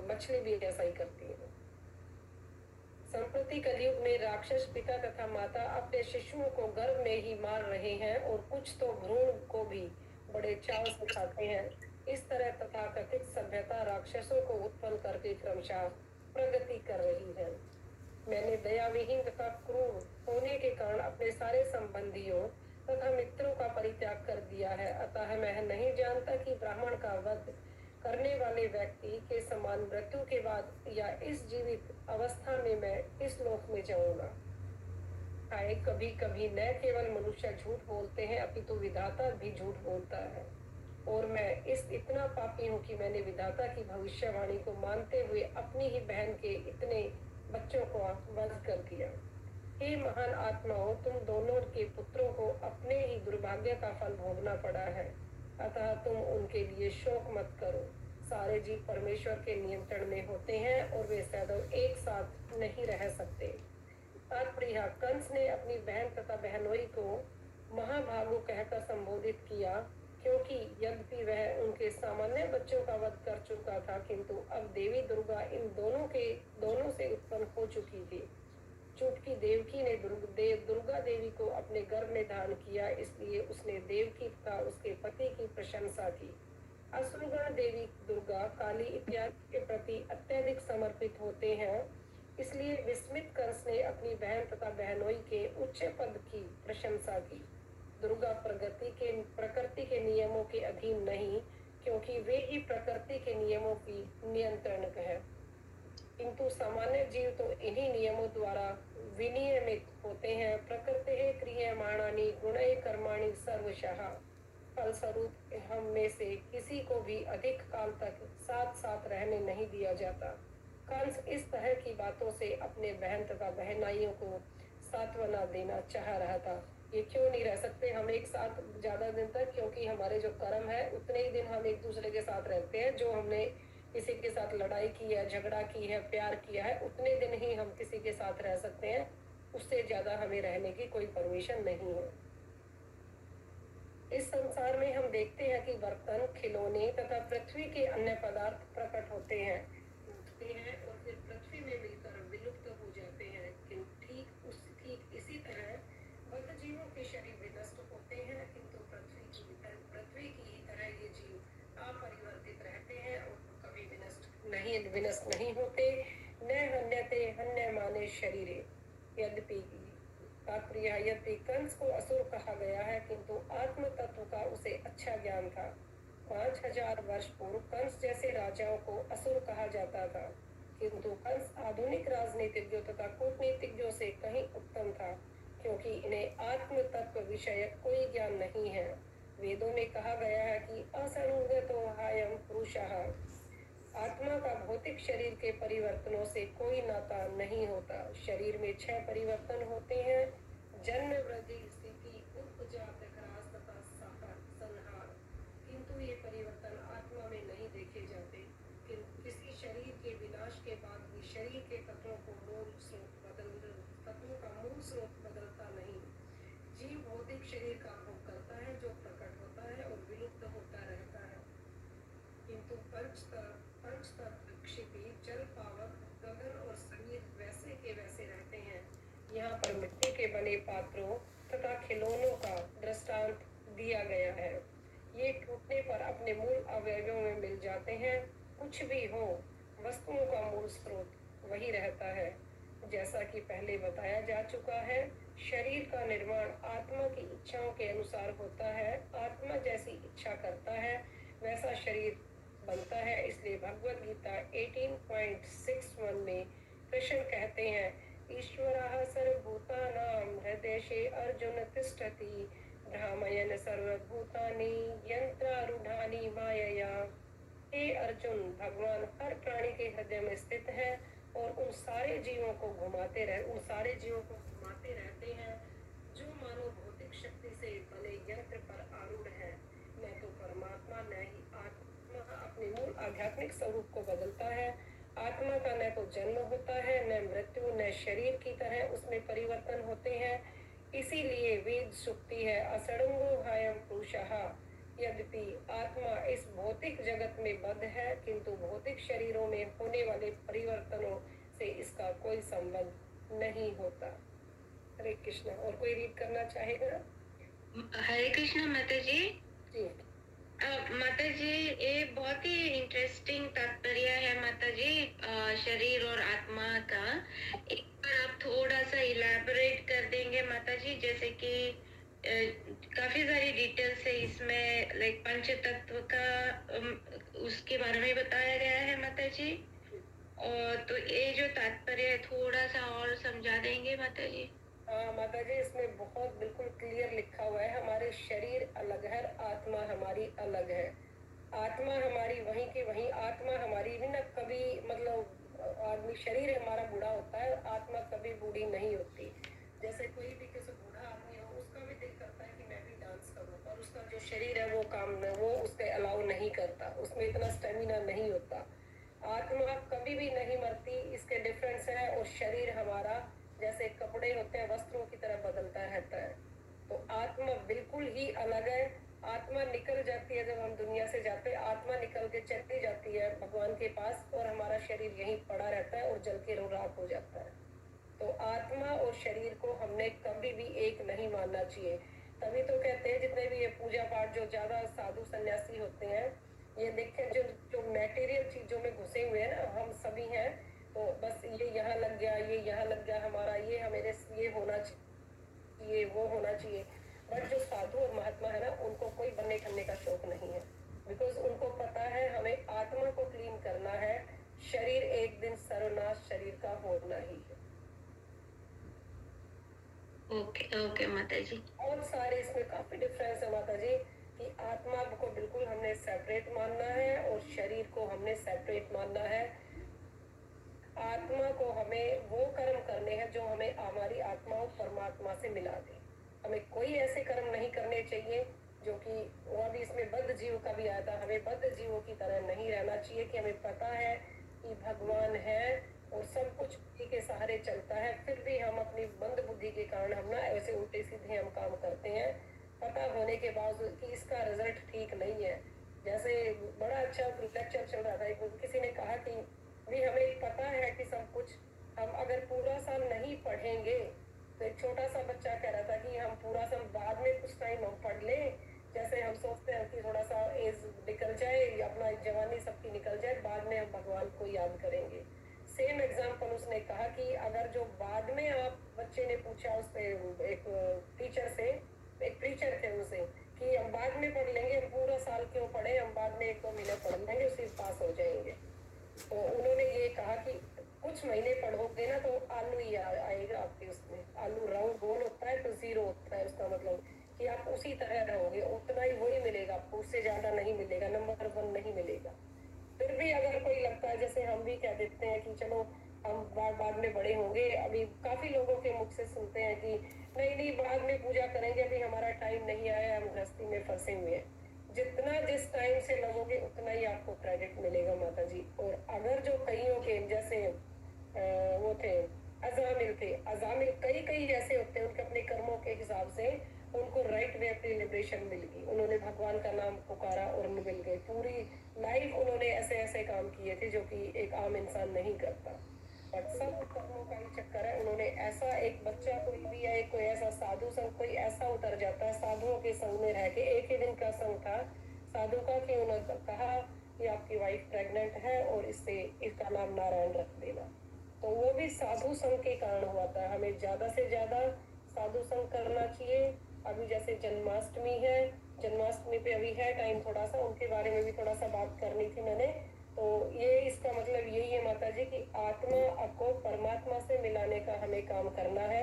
मछली भी ऐसा ही करती है। संप्रति कलयुग में राक्षस पिता तथा माता अपने शिशुओं को गर्भ में ही मार रहे हैं और कुछ तो भ्रूण को भी बड़े चाव से खाते हैं। इस तरह तथाकथित सभ्यता राक्षसों को उत्पन्न करके क्रमशः प्रगति कर रही है। मैंने दयाविहीन तथा क्रूर होने के कारण अपने सारे संबंधियों तथा मित्रों का परित्याग कर दिया है, अतः मैं नहीं जानता कि ब्राह्मण का वध करने वाले व्यक्ति के समान मृत्यु के बाद या इस जीवित अवस्था में मैं इस लोक में जाऊंगा। हाय, कभी कभी न केवल मनुष्य झूठ बोलते हैं, अपितु विधाता भी झूठ बोलता है, और मैं इतना पापी हूँ कि मैंने विधाता की भविष्यवाणी को मानते हुए अपनी ही बहन के इतने बच्चों को वध कर दिया। हे महान आत्माओं, तुम दोनों के पुत्रों को अपने ही दुर्भाग्य का फल भोगना पड़ा है, अतः तुम उनके लिए शोक मत करो। सारे जीव परमेश्वर के नियंत्रण में होते हैं और वे सदैव एक साथ नहीं रह सकते। तात्पर्य, कंस ने अपनी बहन तथा बहनोई को महाभागु कहकर संबोधित किया, क्योंकि यद्यपि वह उनके सामान्य बच्चों का वध कर चुका था, किंतु अब देवी दुर्गा इन दोनों से उत्पन्न हो चुकी थी। चूंकि देवकी ने दुर्गा देवी को अपने गर्भ में धारण किया, इसलिए उसने देवकी तथा उसके पति की प्रशंसा की। असुरगण देवी दुर्गा, काली इत्यादि के प्रति अत्यधिक समर्पित होते हैं, इसलिए विस्मित कंस ने अपनी बहन तथा बहनोई के उच्च पद की प्रशंसा की। दुर्गा प्रकृति के नियमों के अधीन नहीं, क्योंकि वे ही प्रकृति के नियमों की नियंत्रणक है, किंतु सामान्य जीव तो इन्हीं नियमों द्वारा विनियमित होते हैं। प्रकृति क्रियमाणानि गुणैः कर्माणि सर्वशः फलस्वरूप हम में से किसी को भी अधिक काल तक साथ साथ रहने नहीं दिया जाता। कंस इस तरह की बातों से अपने बहन तथा बहनाइयों को सांत्वना देना चाह रहा था। ये क्यों नहीं रह सकते हम एक साथ ज्यादा दिन तक, क्योंकि हमारे जो कर्म है उतने ही दिन हम एक दूसरे के साथ रहते हैं। जो हमने किसी के साथ लड़ाई की है, झगड़ा की है, प्यार किया है, उतने दिन ही हम किसी के साथ रह सकते हैं। उससे ज्यादा हमें रहने की कोई परमिशन नहीं है। इस संसार में हम देखते हैं कि बर्तन, खिलौने तथा पृथ्वी के अन्य पदार्थ प्रकट होते हैं, टूटते हैं और फिर पृथ्वी में मिलकर विलुप्त हो जाते हैं। ठीक इसी तरह बद्ध जीवों के शरीर विनष्ट होते हैं, किंतु पृथ्वी की ही तरह ये जीव अपरिवर्तित रहते हैं और कभी विनष्ट नहीं होते। न हन्यते हन्यमाने शरीरे। यद्यपि तात्पर्य, यद्यपि कंस को असुर कहा गया है, किंतु आत्म तत्व का उसे अच्छा ज्ञान था। 5000 वर्ष पूर्व कंस जैसे राजाओं को असुर कहा जाता था, किंतु कंस आधुनिक राजनीतिज्ञों तथा कूटनीतिज्ञों से कहीं उत्तम था, क्योंकि इन्हें आत्म तत्व विषय कोई ज्ञान नहीं है। वेदों में कहा गया है कि असंगतो हायम पुरुषः। आत्मा का भौतिक शरीर के परिवर्तनों से कोई नाता नहीं होता। शरीर में 6 परिवर्तन होते हैं: जन्म, वृद्धि, स्थिति, उत्पजात, ह्रास तथा संहार। किंतु ये परिवर्तन आत्मा में नहीं देखे जाते। किसी शरीर के विनाश के बाद भी शरीर के तत्वों का मूल स्रोत बदलता नहीं। जीव भौतिक शरीर का भोग करता है, जो प्रकट होता है और विलुप्त होता रहता है, किंतु पंचतत्व, क्षिति, जल, पावक, गगन और शरीर वैसे के वैसे रहते हैं। यहाँ पर मिट्टी के बने पात्रों तथा खिलौनों का दृष्टांत दिया गया है। ये टूटने पर अपने मूल अवयवों में मिल जाते हैं। कुछ भी हो, वस्तुओं का मूल स्रोत वही रहता है। जैसा कि पहले बताया जा चुका है, शरीर का निर्माण आत्मा की इच्छाओं के अनुसार होता है। आत्मा जैसी इच्छा करता है वैसा शरीर बनता है। इसलिए भगवद गीता 18.61 में कृष्ण कहते हैं, ईश्वरः सर्वभूतानां हृदये अर्जुन तिष्ठति भ्रामयन् सर्वभूतानि यंत्रारूढ़ानि मायया। हे अर्जुन, भगवान हर प्राणी के हृदय में स्थित है और उन सारे जीवों को घुमाते रहते हैं जो मानो भौतिक शक्ति से बने यंत्र पर आरूढ़ है। न तो परमात्मा न ही आत्मा अपने मूल आध्यात्मिक स्वरूप को बदलता है। आत्मा का न तो जन्म होता है, न मृत्यु, न शरीर की तरह उसमें परिवर्तन होते हैं। इसीलिए वेद सुक्ति है, असड़ंगो हायम पुरुषः। यद्यपि आत्मा इस भौतिक जगत में बद्ध है, किंतु भौतिक शरीरों में होने वाले परिवर्तनों से इसका कोई संबंध नहीं होता। हरे कृष्ण। और कोई रीड करना चाहेगा? हरे कृष्ण माता जी। जी माता जी, ये बहुत ही इंटरेस्टिंग तात्पर्य है माता जी, शरीर और आत्मा का। एक बार आप थोड़ा सा इलैबोरेट कर देंगे माता जी, जैसे कि काफी सारी डिटेल्स है इसमें, लाइक पंच तत्व का उसके बारे में बताया गया है माता जी। और तो ये जो तात्पर्य है थोड़ा सा और समझा देंगे माता जी? माता जी, इसमें बहुत बिल्कुल क्लियर लिखा हुआ है, हमारे शरीर अलग है, आत्मा हमारी अलग है। आत्मा हमारी वहीं की वहीं, आत्मा हमारी भी ना कभी, मतलब आदमी शरीर हमारा बूढ़ा होता है, आत्मा कभी बूढ़ी नहीं होती। जैसे कोई भी किसी बूढ़ा आदमी हो, उसका भी दिल करता है कि मैं भी डांस करूं, पर उसका जो शरीर है वो काम में, वो उसके अलाउ नहीं करता, उसमें इतना स्टेमिना नहीं होता। आत्मा कभी भी नहीं मरती, इसके डिफरेंस है। और शरीर हमारा जैसे कपड़े होते हैं, वस्त्रों की तरह बदलता रहता है। तो आत्मा बिल्कुल ही अलग है। आत्मा निकल जाती है, जब हम दुनिया से जाते हैं आत्मा निकल के चली जाती है भगवान के पास, और हमारा शरीर यहीं पड़ा रहता है और जल के राख हो जाता है। तो आत्मा और शरीर को हमने कभी भी एक नहीं मानना चाहिए। तभी तो कहते हैं जितने भी ये पूजा पाठ, जो ज्यादा साधु सन्यासी होते हैं, ये देखें जो मैटेरियल चीजों में घुसे हुए हैं ना, हम सभी हैं। तो बस ये यहाँ लग गया, ये यहाँ लग गया, हमारा ये, हमें ये होना चाहिए, वो होना चाहिए। बट जो साधु और महात्मा है ना, उनको कोई बनने ठनने का शौक नहीं है, बिकॉज उनको पता है हमें आत्मा को क्लीन करना है। शरीर एक दिन सर्वनाश शरीर का होना ही है। ओके ओके माता जी। बहुत सारे इसमें काफी डिफरेंस है माता जी, कि सेपरेट मानना है और शरीर को हमने सेपरेट मानना है। आत्मा को हमें वो कर्म करने हैं जो हमें हमारी आत्मा और परमात्मा से मिला दे। हमें कोई ऐसे कर्म नहीं करने चाहिए जो कि वो अभी इसमें बद्ध जीव का भी आया था। हमें बद्ध जीवों की तरह नहीं रहना चाहिए कि हमें पता है कि भगवान है और सब कुछ उसी के सहारे चलता है, फिर भी हम अपनी मंद बुद्धि के कारण हम ना ऐसे उल्टे सीधे हम काम करते हैं, पता होने के बावजूद कि इसका रिजल्ट ठीक नहीं है। जैसे बड़ा अच्छा लेक्चर चल रहा था, किसी ने कहा कि भी हमें पता है कि सब कुछ, हम अगर पूरा साल नहीं पढ़ेंगे तो एक छोटा सा बच्चा कह रहा था कि हम पूरा साल बाद में कुछ टाइम हम पढ़ लें, जैसे हम सोचते हैं कि थोड़ा सा एज निकल जाए, अपना जवानी सबकी निकल जाए, बाद में हम भगवान को याद करेंगे। सेम एग्जाम्पल उसने कहा कि अगर जो बाद में आप बच्चे ने पूछा उससे, एक टीचर से, एक प्रीचर थे उनसे कि हम बाद में पढ़ लेंगे, हम पूरा साल क्यों पढ़े, हम बाद में 1-2 महीने पढ़ लेंगे, उसी पास हो जाएंगे। तो उन्होंने ये कहा कि कुछ महीने पढ़ोगे ना तो आलू ही आएगा आपके उसमें। आलू राउंड गोल होता है तो 0 होता है, उसका मतलब कि आप उसी तरह रहोगे, उतना ही वही मिलेगा आपको, उससे ज्यादा नहीं मिलेगा, नंबर 1 नहीं मिलेगा। फिर भी अगर कोई लगता है, जैसे हम भी कह देते हैं कि चलो हम बाद में बड़े होंगे, अभी काफी लोगों के मुख से सुनते हैं कि नहीं नहीं बाद में पूजा करेंगे, अभी हमारा टाइम नहीं आया, हम गृहस्थी में फंसे हुए हैं। जितना जिस टाइम से लगोगे उतना ही आपको क्रेडिट मिलेगा माता जी। और अगर जो कईयों के जैसे वो थे अजामिल थे, अजामिल कई कई ऐसे होते हैं, उनके अपने कर्मों के हिसाब से उनको राइट वे अपनी लिबरेशन मिल गई, उन्होंने भगवान का नाम पुकारा और मिल गए। पूरी लाइफ उन्होंने ऐसे ऐसे काम किए थे जो कि एक आम इंसान नहीं करता, और सब कर्मों का ही चक्कर है। उन्होंने ऐसा, एक बच्चा कोई भी है, कोई ऐसा साधु संग कोई ऐसा उतर जाता है, साधुओं के संग में रह के, एक ही दिन का संग था साधु का, कि उन्होंने कहा कि आपकी वाइफ प्रेग्नेंट है और इससे इसका नाम नारायण रख देना। तो वो भी साधु संग के कारण हुआ था। हमें ज्यादा से ज्यादा साधु संग करना चाहिए। अभी जैसे जन्माष्टमी है, जन्माष्टमी पे अभी है टाइम थोड़ा सा, उनके बारे में भी थोड़ा सा बात करनी थी मैंने। तो ये इसका मतलब यही है माता जी कि आत्मा को परमात्मा से मिलाने का हमें काम करना है।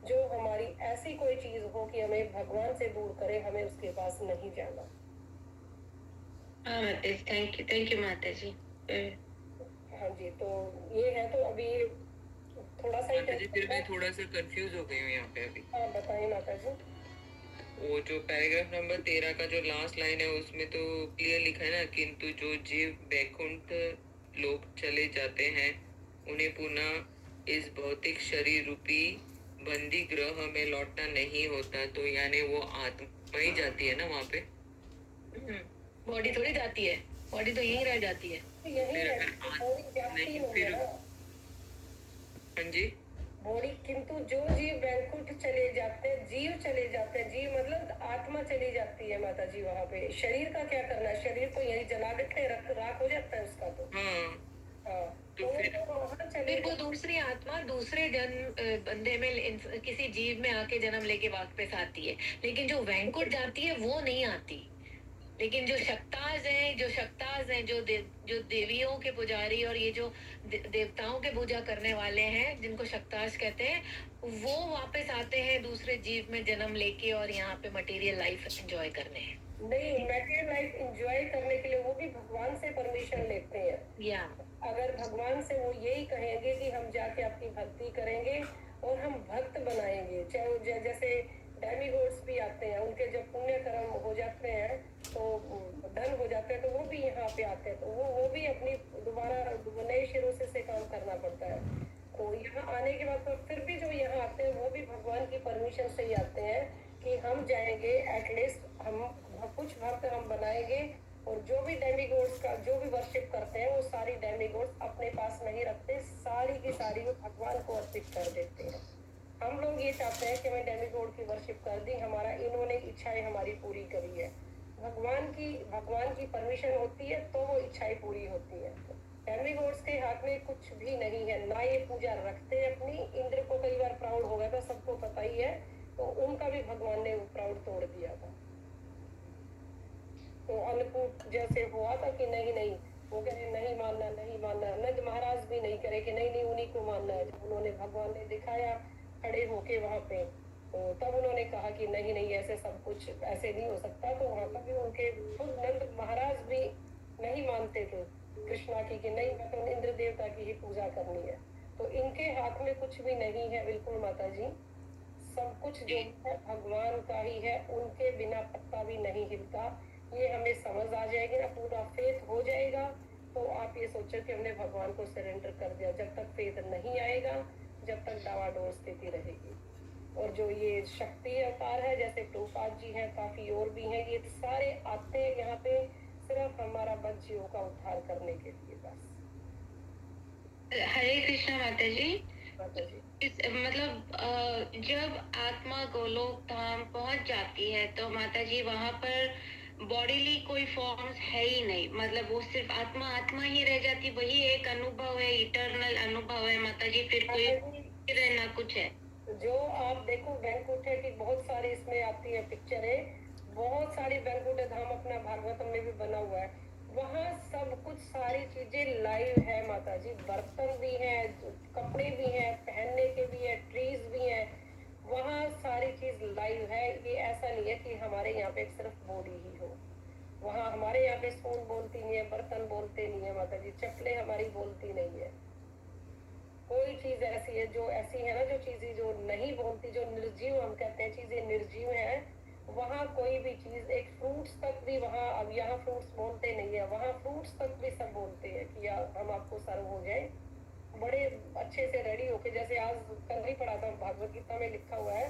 जो हमारी ऐसी कोई चीज हो कि हमें भगवान से दूर करे, हमें उसके पास नहीं जाना। हाँ माता जी, थैंक यू माता जी। हाँ जी, तो ये है। तो अभी थोड़ा सा माता जी फिर मैं थोड़ा सा कंफ्यूज हो गई हूँ यहाँ पे अभी। हाँ बताइए माता जी। वो जो पैराग्राफ नंबर 13 का जो लास्ट लाइन है उसमें तो क्लियर लिखा है ना, किंतु जो जीव वैकुंठ लोक चले जाते हैं उन्हें पुनः इस भौतिक शरीर रूपी बंदी ग्रह में लौटना नहीं होता। तो यानी वो आत्मा ही जाती है ना वहाँ पे, बॉडी थोड़ी जाती है, बॉडी तो यहीं रह जाती है। फिर अगर नहीं फिर हाँ जी बॉडी, किंतु जो जीव वैकुंठ चले जाते हैं, जीव चले जाते हैं, जीव मतलब आत्मा चली जाती है माता जी वहाँ पे। शरीर का क्या करना है, शरीर को यही जला देते हैं, राख हो जाता है उसका। तो हाँ तो फिर वो दूसरी आत्मा दूसरे जन्म बंदे में किसी जीव में आके जन्म लेके वापस आती है, लेकिन जो वैकुंठ जाती है वो नहीं आती। लेकिन जो शक्ताज हैं, जो देवियों के पुजारी और ये जो देवताओं के पूजा करने वाले हैं, जिनको शक्ताज कहते हैं, वो वापस आते हैं दूसरे जीव में जन्म लेके और यहाँ पे मटेरियल लाइफ एंजॉय करने हैं। नहीं, मटेरियल लाइफ एंजॉय करने के लिए वो भी भगवान से परमिशन लेते हैं। या अगर भगवान से वो यही कहेंगे कि हम जाके आपकी भक्ति करेंगे और हम भक्त बनाएंगे, चाहे जैसे डेमीगॉड्स भी आते हैं, उनके जब पुण्य कर्म हो जाते हैं तो धन हो जाते हैं, तो वो भी यहाँ पे आते हैं, तो वो भी अपनी दोबारा नए शिरों से काम करना पड़ता है। तो यहाँ आने के बाद तो फिर भी जो यहाँ आते हैं वो भी भगवान की परमिशन से ही आते हैं कि हम जाएंगे, एटलीस्ट हम कुछ भक्त हम बनाएंगे, और जो भी डेमीगॉड्स का जो भी वर्शिप करते हैं वो सारी डेमीगॉड्स अपने पास नहीं रखते, सारी की सारी वो भगवान को अर्पित कर देते हैं। हम लोग ये चाहते हैं कि हमें डेमीगॉड की वर्शिप कर दी, हमारा इन्होंने इच्छाएं हमारी पूरी करी है। भगवान की परमिशन होती है तो वो इच्छाएं पूरी होती है। डेमीगॉड्स के हाथ में कुछ भी नहीं है, ना ये पूजा रखते हैं अपनी। इंद्र को कई बार प्राउड हो गया था, सबको पता ही है, तो उनका भी भगवान ने प्राउड तोड़ दिया था। तो अन्नकूट जैसे हुआ था कि नहीं नहीं, वो कहे नहीं मानना नहीं मानना, नंद महाराज भी नहीं करे कि नहीं नहीं उन्हीं को मानना है। जब उन्होंने भगवान ने दिखाया खड़े होके वहां पे तो तब उन्होंने कहा कि नहीं नहीं, ऐसे सब कुछ ऐसे नहीं हो सकता। तो वहां पर भी उनके खुद नंद महाराज भी नहीं मानते थे कृष्णा की कि नहीं, मैं तो इंद्र देवता की ही पूजा करनी है। तो इनके हाथ में कुछ भी नहीं है बिल्कुल माता जी, सब कुछ जो है भगवान का ही है, उनके बिना पत्ता भी नहीं हिलता। ये हमें समझ आ जाएगी ना, पूरा फेथ हो जाएगा, तो आप ये सोचो कि हमने भगवान को सरेंडर कर दिया। जब तक फेथ नहीं आएगा, जब तक डावाडोल स्थिति रहेगी। और जो ये शक्ति अवतार है, जैसे प्रभुपाद जी हैं, काफी और भी हैं, ये सारे आते हैं यहाँ पे सिर्फ हमारा बच्चियों का उद्धार करने के लिए बस। हरे कृष्णा माता जी। माता जी मतलब जब आत्मा गोलोक धाम पहुंच जाती है तो माता जी वहां पर बॉडीली कोई फॉर्म्स है ही नहीं, मतलब वो सिर्फ आत्मा आत्मा ही रह जाती, वही एक अनुभव है, इटर्नल अनुभव है माता जी, फिर कोई रहना कुछ है। जो आप देखो वैंकुंठे की बहुत सारी इसमें आती है पिक्चरें, बहुत सारी वैंकुंठ धाम अपना भागवतम में भी बना हुआ है, वहाँ सब कुछ सारी चीजें लाइव है माता जी। बर्तन भी है, कपड़े भी हैं, पहनने के भी है, ट्रीज भी हैं, वहाँ सारी चीज लाइव है। ये ऐसा नहीं है कि हमारे यहाँ पे सिर्फ बॉडी ही हो। वहाँ हमारे यहाँ पे स्पून बोलती नहीं है, बर्तन बोलते नहीं है माता जी, चप्पलें हमारी बोलती नहीं है। कोई चीज ऐसी है जो ऐसी है ना, जो चीजें जो नहीं बोलती, जो निर्जीव हम कहते हैं चीजें निर्जीव है, वहाँ कोई भी चीज, एक फ्रूट्स तक भी वहाँ, अब यहाँ फ्रूट्स बोलते नहीं है, वहाँ फ्रूट्स तक भी सब बोलते हैं कि यार हम आपको सर्व हो जाए, बड़े अच्छे से रेडी होके। जैसे आज कल ही पढ़ा था, भागवत गीता में लिखा हुआ है,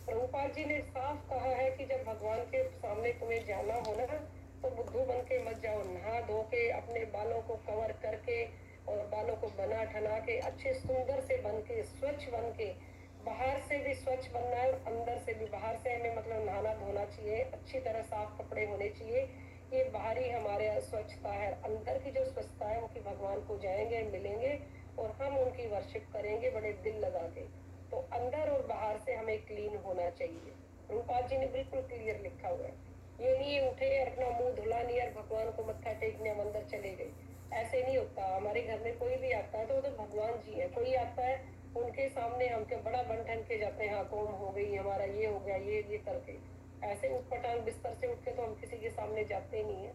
प्रभुपाद जी ने साफ कहा है कि जब भगवान के सामने तुम्हें जाना हो ना, तो बुद्धू बन के मत जाओ, नहा धो के अपने बालों को कवर करके और बालों को बना ठना के अच्छे सुंदर से बन के, स्वच्छ बन के, बाहर से भी स्वच्छ बनना है और अंदर से भी। बाहर से हमें मतलब नहाना धोना चाहिए, अच्छी तरह साफ कपड़े होने चाहिए, ये बाहरी हमारे स्वच्छता है। अंदर की जो स्वच्छता है वो कि भगवान को जाएंगे, मिलेंगे और हम उनकी वर्शिप करेंगे बड़े दिल लगा के। तो अंदर और बाहर से हमें क्लीन होना चाहिए। रूपाल जी ने बिल्कुल क्लियर लिखा हुआ है, ये नहीं उठे और अपना मुंह धुला नहीं और भगवान को मत्था टेकने हम अंदर चले गए, ऐसे नहीं होता। हमारे घर में कोई भी आता है तो वो तो भगवान जी है, कोई आता है उनके सामने हम के बड़ा बन ठन के जाते हैं, हाँ कौन हो गई हमारा, ये हो गया, ये करके, ऐसे उठपटांग बिस्तर से उठ के तो हम किसी के सामने जाते नहीं है।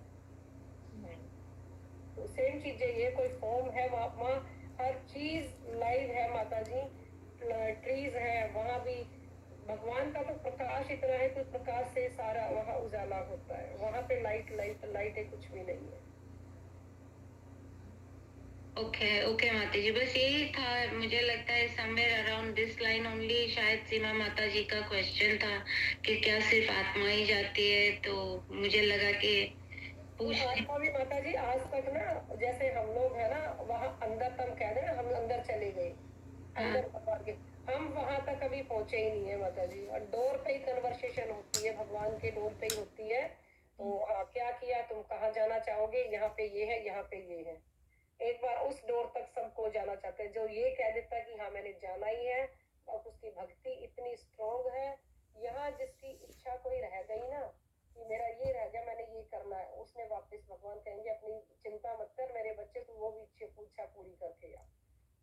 तो सेम चीज है, ये कोई फॉर्म है वहाँ हर चीज लाइव है माता जी। ट्रीज है वहाँ भी, भगवान का तो प्रकाश इतना है कि प्रकाश से सारा वहाँ उजाला होता है, वहाँ पे लाइट लाइट लाइट है, कुछ भी नहीं है। ओके ओके माता जी, बस यही था, मुझे लगता है somewhere around this line only शायद सीमा माता जी का क्वेश्चन था कि क्या सिर्फ आत्मा ही जाती है, तो मुझे लगा कि आत्मा भी माता जी आज तक ना, जैसे हम लोग है ना वहाँ अंदर, तम कह रहे हैं हम अंदर चले गए, अंदर भगवान के, हम वहां तक अभी पहुंचे ही नहीं है माता जी। और डोर पे ही कन्वर्सेशन होती है, भगवान के डोर पे ही होती है। तो क्या किया, तुम कहाँ जाना चाहोगे, यहाँ पे ये है, यहाँ पे ये है। एक बार उस डोर तक सबको जाना चाहते हैं, जो ये कह देता है कि हाँ मैंने जाना ही है, और उसकी भक्ति इतनी स्ट्रोंग है। यहाँ जिसकी इच्छा कोई रह गई ना कि मेरा ये रह गया, मैंने ये करना है, उसने वापस भगवान कहेंगे अपनी चिंता मत कर मेरे बच्चे, तू वो भी इच्छा पूरी करके आ।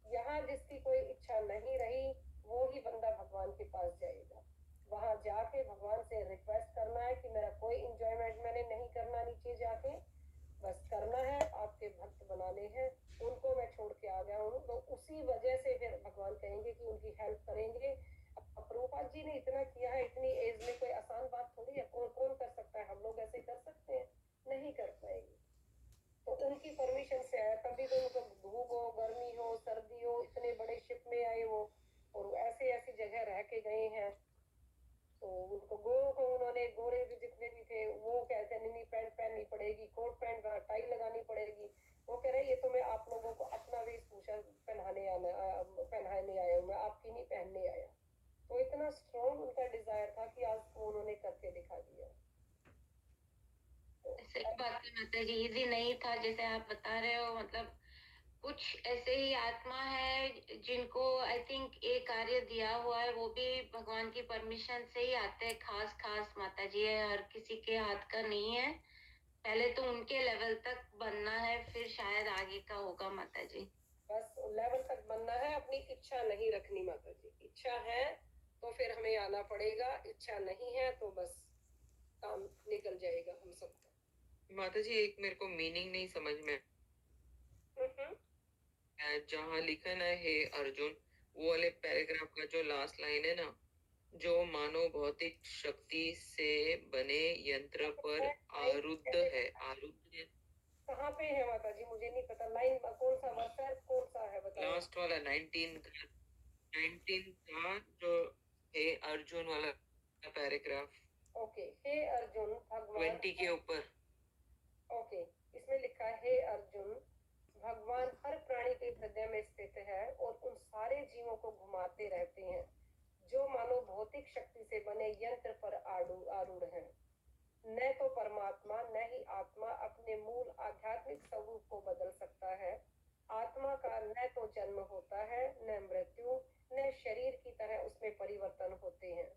यहाँ जिसकी कोई इच्छा नहीं रही, वो ही बंदा भगवान के पास जाएगा। वहां जाके भगवान से रिक्वेस्ट करना है कि मेरा कोई इंजॉयमेंट मैंने नहीं करना नीचे जाके, बस करना है, आपके भक्त बनाने हैं, उनको मैं छोड़ के आ गया हूँ। तो उसी वजह से फिर भगवान कहेंगे कि उनकी हेल्प करेंगे। प्रभुपाद जी ने इतना किया है, इतनी एज में कोई आसान बात थोड़ी है, कौन कर सकता है, हम लोग ऐसे कर सकते हैं, नहीं कर पाएंगे। तो उनकी परमिशन से आया, तभी तो उनको धूप हो, गर्मी हो, सर्दी हो, इतने बड़े शिप में आए वो, और ऐसे ऐसी जगह रह के गए हैं। तो उनको गोरों को, उन्होंने गोरे भी जितने भी थे वो कहते हैं नहीं पैंट पहननी पड़ेगी, कोट पैंट टाई लगानी पड़ेगी। वो कह रहे ये तो मैं आप लोगों को अपना वेशभूषा पहनाने आया हूँ, मैं आपकी नहीं पहनने आया। तो इतना स्ट्रॉन्ग उनका डिजायर था कि आज उन्होंने करके दिखा दिया। सही बात है माता जी, इजी नहीं था जैसे आप बता रहे हो, मतलब कुछ ऐसे ही आत्मा है जिनको आई थिंक ये कार्य दिया हुआ है, वो भी भगवान की परमिशन से ही आते हैं, खास खास माता जी है, हर किसी के हाथ का नहीं है, पहले तो उनके लेवल तक बनना है, फिर शायद आगे का होगा माता जी। बस लेवल तक बनना है, अपनी इच्छा नहीं रखनी माता जी। इच्छा है तो तो फिर हमें आना पड़ेगा, इच्छा नहीं है तो बस काम निकल जाएगा हम सबका। माता जी एक मेरे को मीनिंग नहीं समझ में हम्म। आया। जहाँ लिखा ना है अर्जुन, वो वाले पैराग्राफ का जो लास्ट लाइन है ना, जो मानो भौतिक शक्ति से बने यंत्र पर आरूढ़ है, आरूढ़ है। कहाँ पे है माता जी, मुझे नहीं पता लाइन कौन सा वर्ष है, कौन सा है बताओ। लास्ट वाला 19 था जो है अर्जुन वाला पैराग्राफ, ओके, हे अर्जुन भगवान 20 के ऊपर। ओके, इसमें लिखा है हे अर्जुन भगवान हर प्राणी के हृदय में स्थित है और उन सारे जीवों को घुमाते रहते हैं जो मानो भौतिक शक्ति से बने यंत्र पर आरूढ़ है। न तो परमात्मा न ही आत्मा अपने मूल आध्यात्मिक स्वरूप को बदल सकता है। आत्मा का न तो जन्म होता है न मृत्यु, न शरीर की तरह उसमें परिवर्तन होते हैं।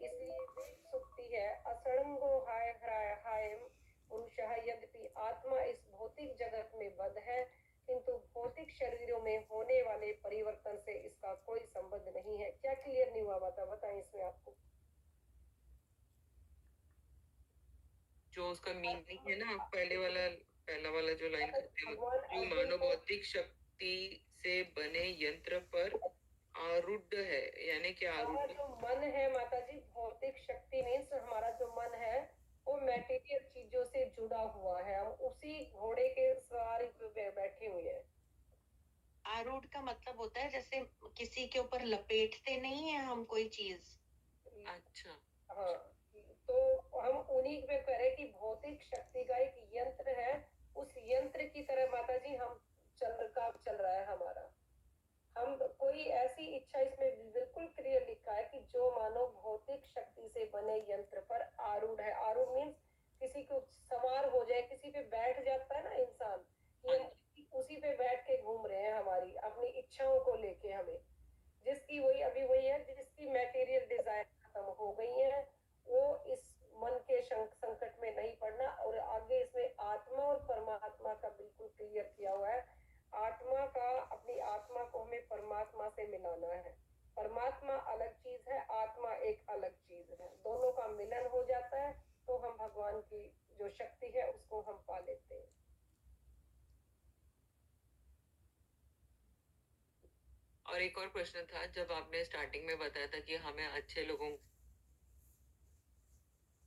इसलिए सुक्ति है असंगो हाय हराय हायम पुरुषः, यद्यपि आत्मा इस भौतिक जगत में बद्ध है किंतु भौतिक शरीरों में होने वाले परिवर्तन से इसका कोई संबंध नहीं है। क्या क्लियर नहीं हुआ बताएं इसमें आपको? जो उसका मीनिंग है ना, पहला वाला जो लाइन करते हैं, भगवान जो अर्जुन मानो को भौतिक शक्ति से बने यंत्र पर आरूढ़ है, यानी कि हमारा आरूढ़। जो मन है माता जी, भौतिक शक्ति मीन्स हमारा जो मन है वो मटेरियल चीजों से जुड़ा हुआ है, हम उसी घोड़े के सवारी पे बैठे हुए हैं। आरूढ़ का मतलब होता है जैसे किसी के ऊपर लपेटते नहीं है हम कोई चीज। अच्छा, हाँ, तो हम उन्हीं में करें कि भौतिक शक्ति का एक यंत्र है, उस यंत्र की तरह माता जी हम चल रहा है हमारा। हम कोई ऐसी इच्छा, इसमें बिल्कुल क्लियर लिखा है कि जो मानो भौतिक शक्ति से बने यंत्र पर आरूढ़ है। आरूढ़ मीन्स किसी को सवार हो जाए, किसी पे बैठ जाता है ना इंसान, कि हम उसी पे बैठ के घूम रहे हैं हमारी अपनी इच्छाओं को लेके। हमें जिसकी वही है जिसकी मटेरियल डिजायर खत्म हो गई है, वो इस मन के संकट में नहीं पड़ना। और आगे इसमें आत्मा और परमात्मा का बिल्कुल क्लियर किया हुआ है। आत्मा का, अपनी आत्मा को हमें परमात्मा से मिलाना है। परमात्मा अलग चीज है, आत्मा एक अलग चीज है, दोनों का मिलन हो जाता है तो हम भगवान की जो शक्ति है उसको हम पा लेते हैं। और एक और प्रश्न था, जब आपने स्टार्टिंग में बताया था कि हमें अच्छे लोगों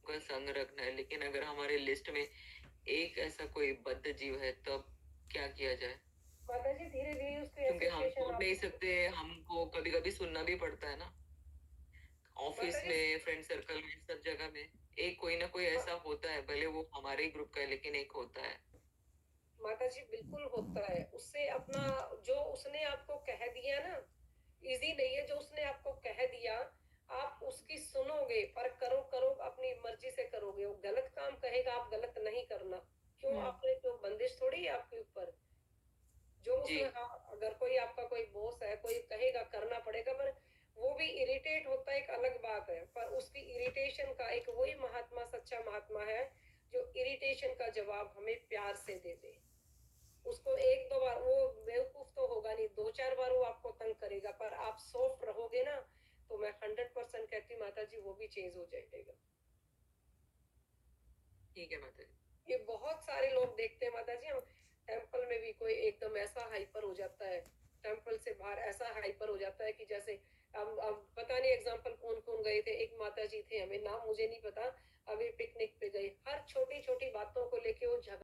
का संग रखना है, लेकिन अगर हमारे लिस्ट में एक ऐसा कोई बद्ध जीव है तब क्या किया जाए? माता जी धीरे धीरे उसको क्योंकि हम एसोसिएशन छोड़ नहीं सकते, हमको कभी कभी सुनना भी पड़ता है ना, ऑफिस में, फ्रेंड सर्कल में, सब जगह में एक कोई ना कोई ऐसा होता है, भले वो हमारे ग्रुप का है लेकिन एक होता है। माता जी बिल्कुल होता है। उससे अपना, जो उसने आपको कह दिया ना, इजी नहीं है। जो उसने आपको कह दिया आप उसकी सुनोगे, पर करो अपनी मर्जी से करोगे। वो गलत काम कहेगा, आप गलत नहीं करना। क्यों? आपने तो बंदिश थोड़ी है आपके ऊपर। जो उसने, हाँ, अगर कोई आपका कोई बॉस है, कोई कहेगा करना पड़ेगा, पर वो भी इरिटेट होता है, एक अलग बात है। पर उसकी इरिटेशन का एक वही महात्मा, सच्चा महात्मा है जो इरिटेशन का जवाब हमें प्यार से दे दे। उसको एक दो बार, वो बेवकूफ तो होगा नहीं, दो चार बार वो आपको तंग करेगा, पर आप सॉफ्ट रहोगे ना, तो मैं 100% कहती माता जी वो भी चेंज हो जाएगा। ठीक है माता जी। ये बहुत सारे लोग देखते हैं माता जी, हम टेम्पल में भी कोई एकदम ऐसा हाइपर हो जाता है, टेम्पल से बाहर ऐसा हाइपर हो जाता है कि जैसे अब पता नहीं एग्जाम्पल कौन कौन गए थे। एक माता जी थे, हमें नाम मुझे नहीं पता, अभी पिकनिक पे गए, हर छोटी छोटी बातों को लेके वो झगड़ा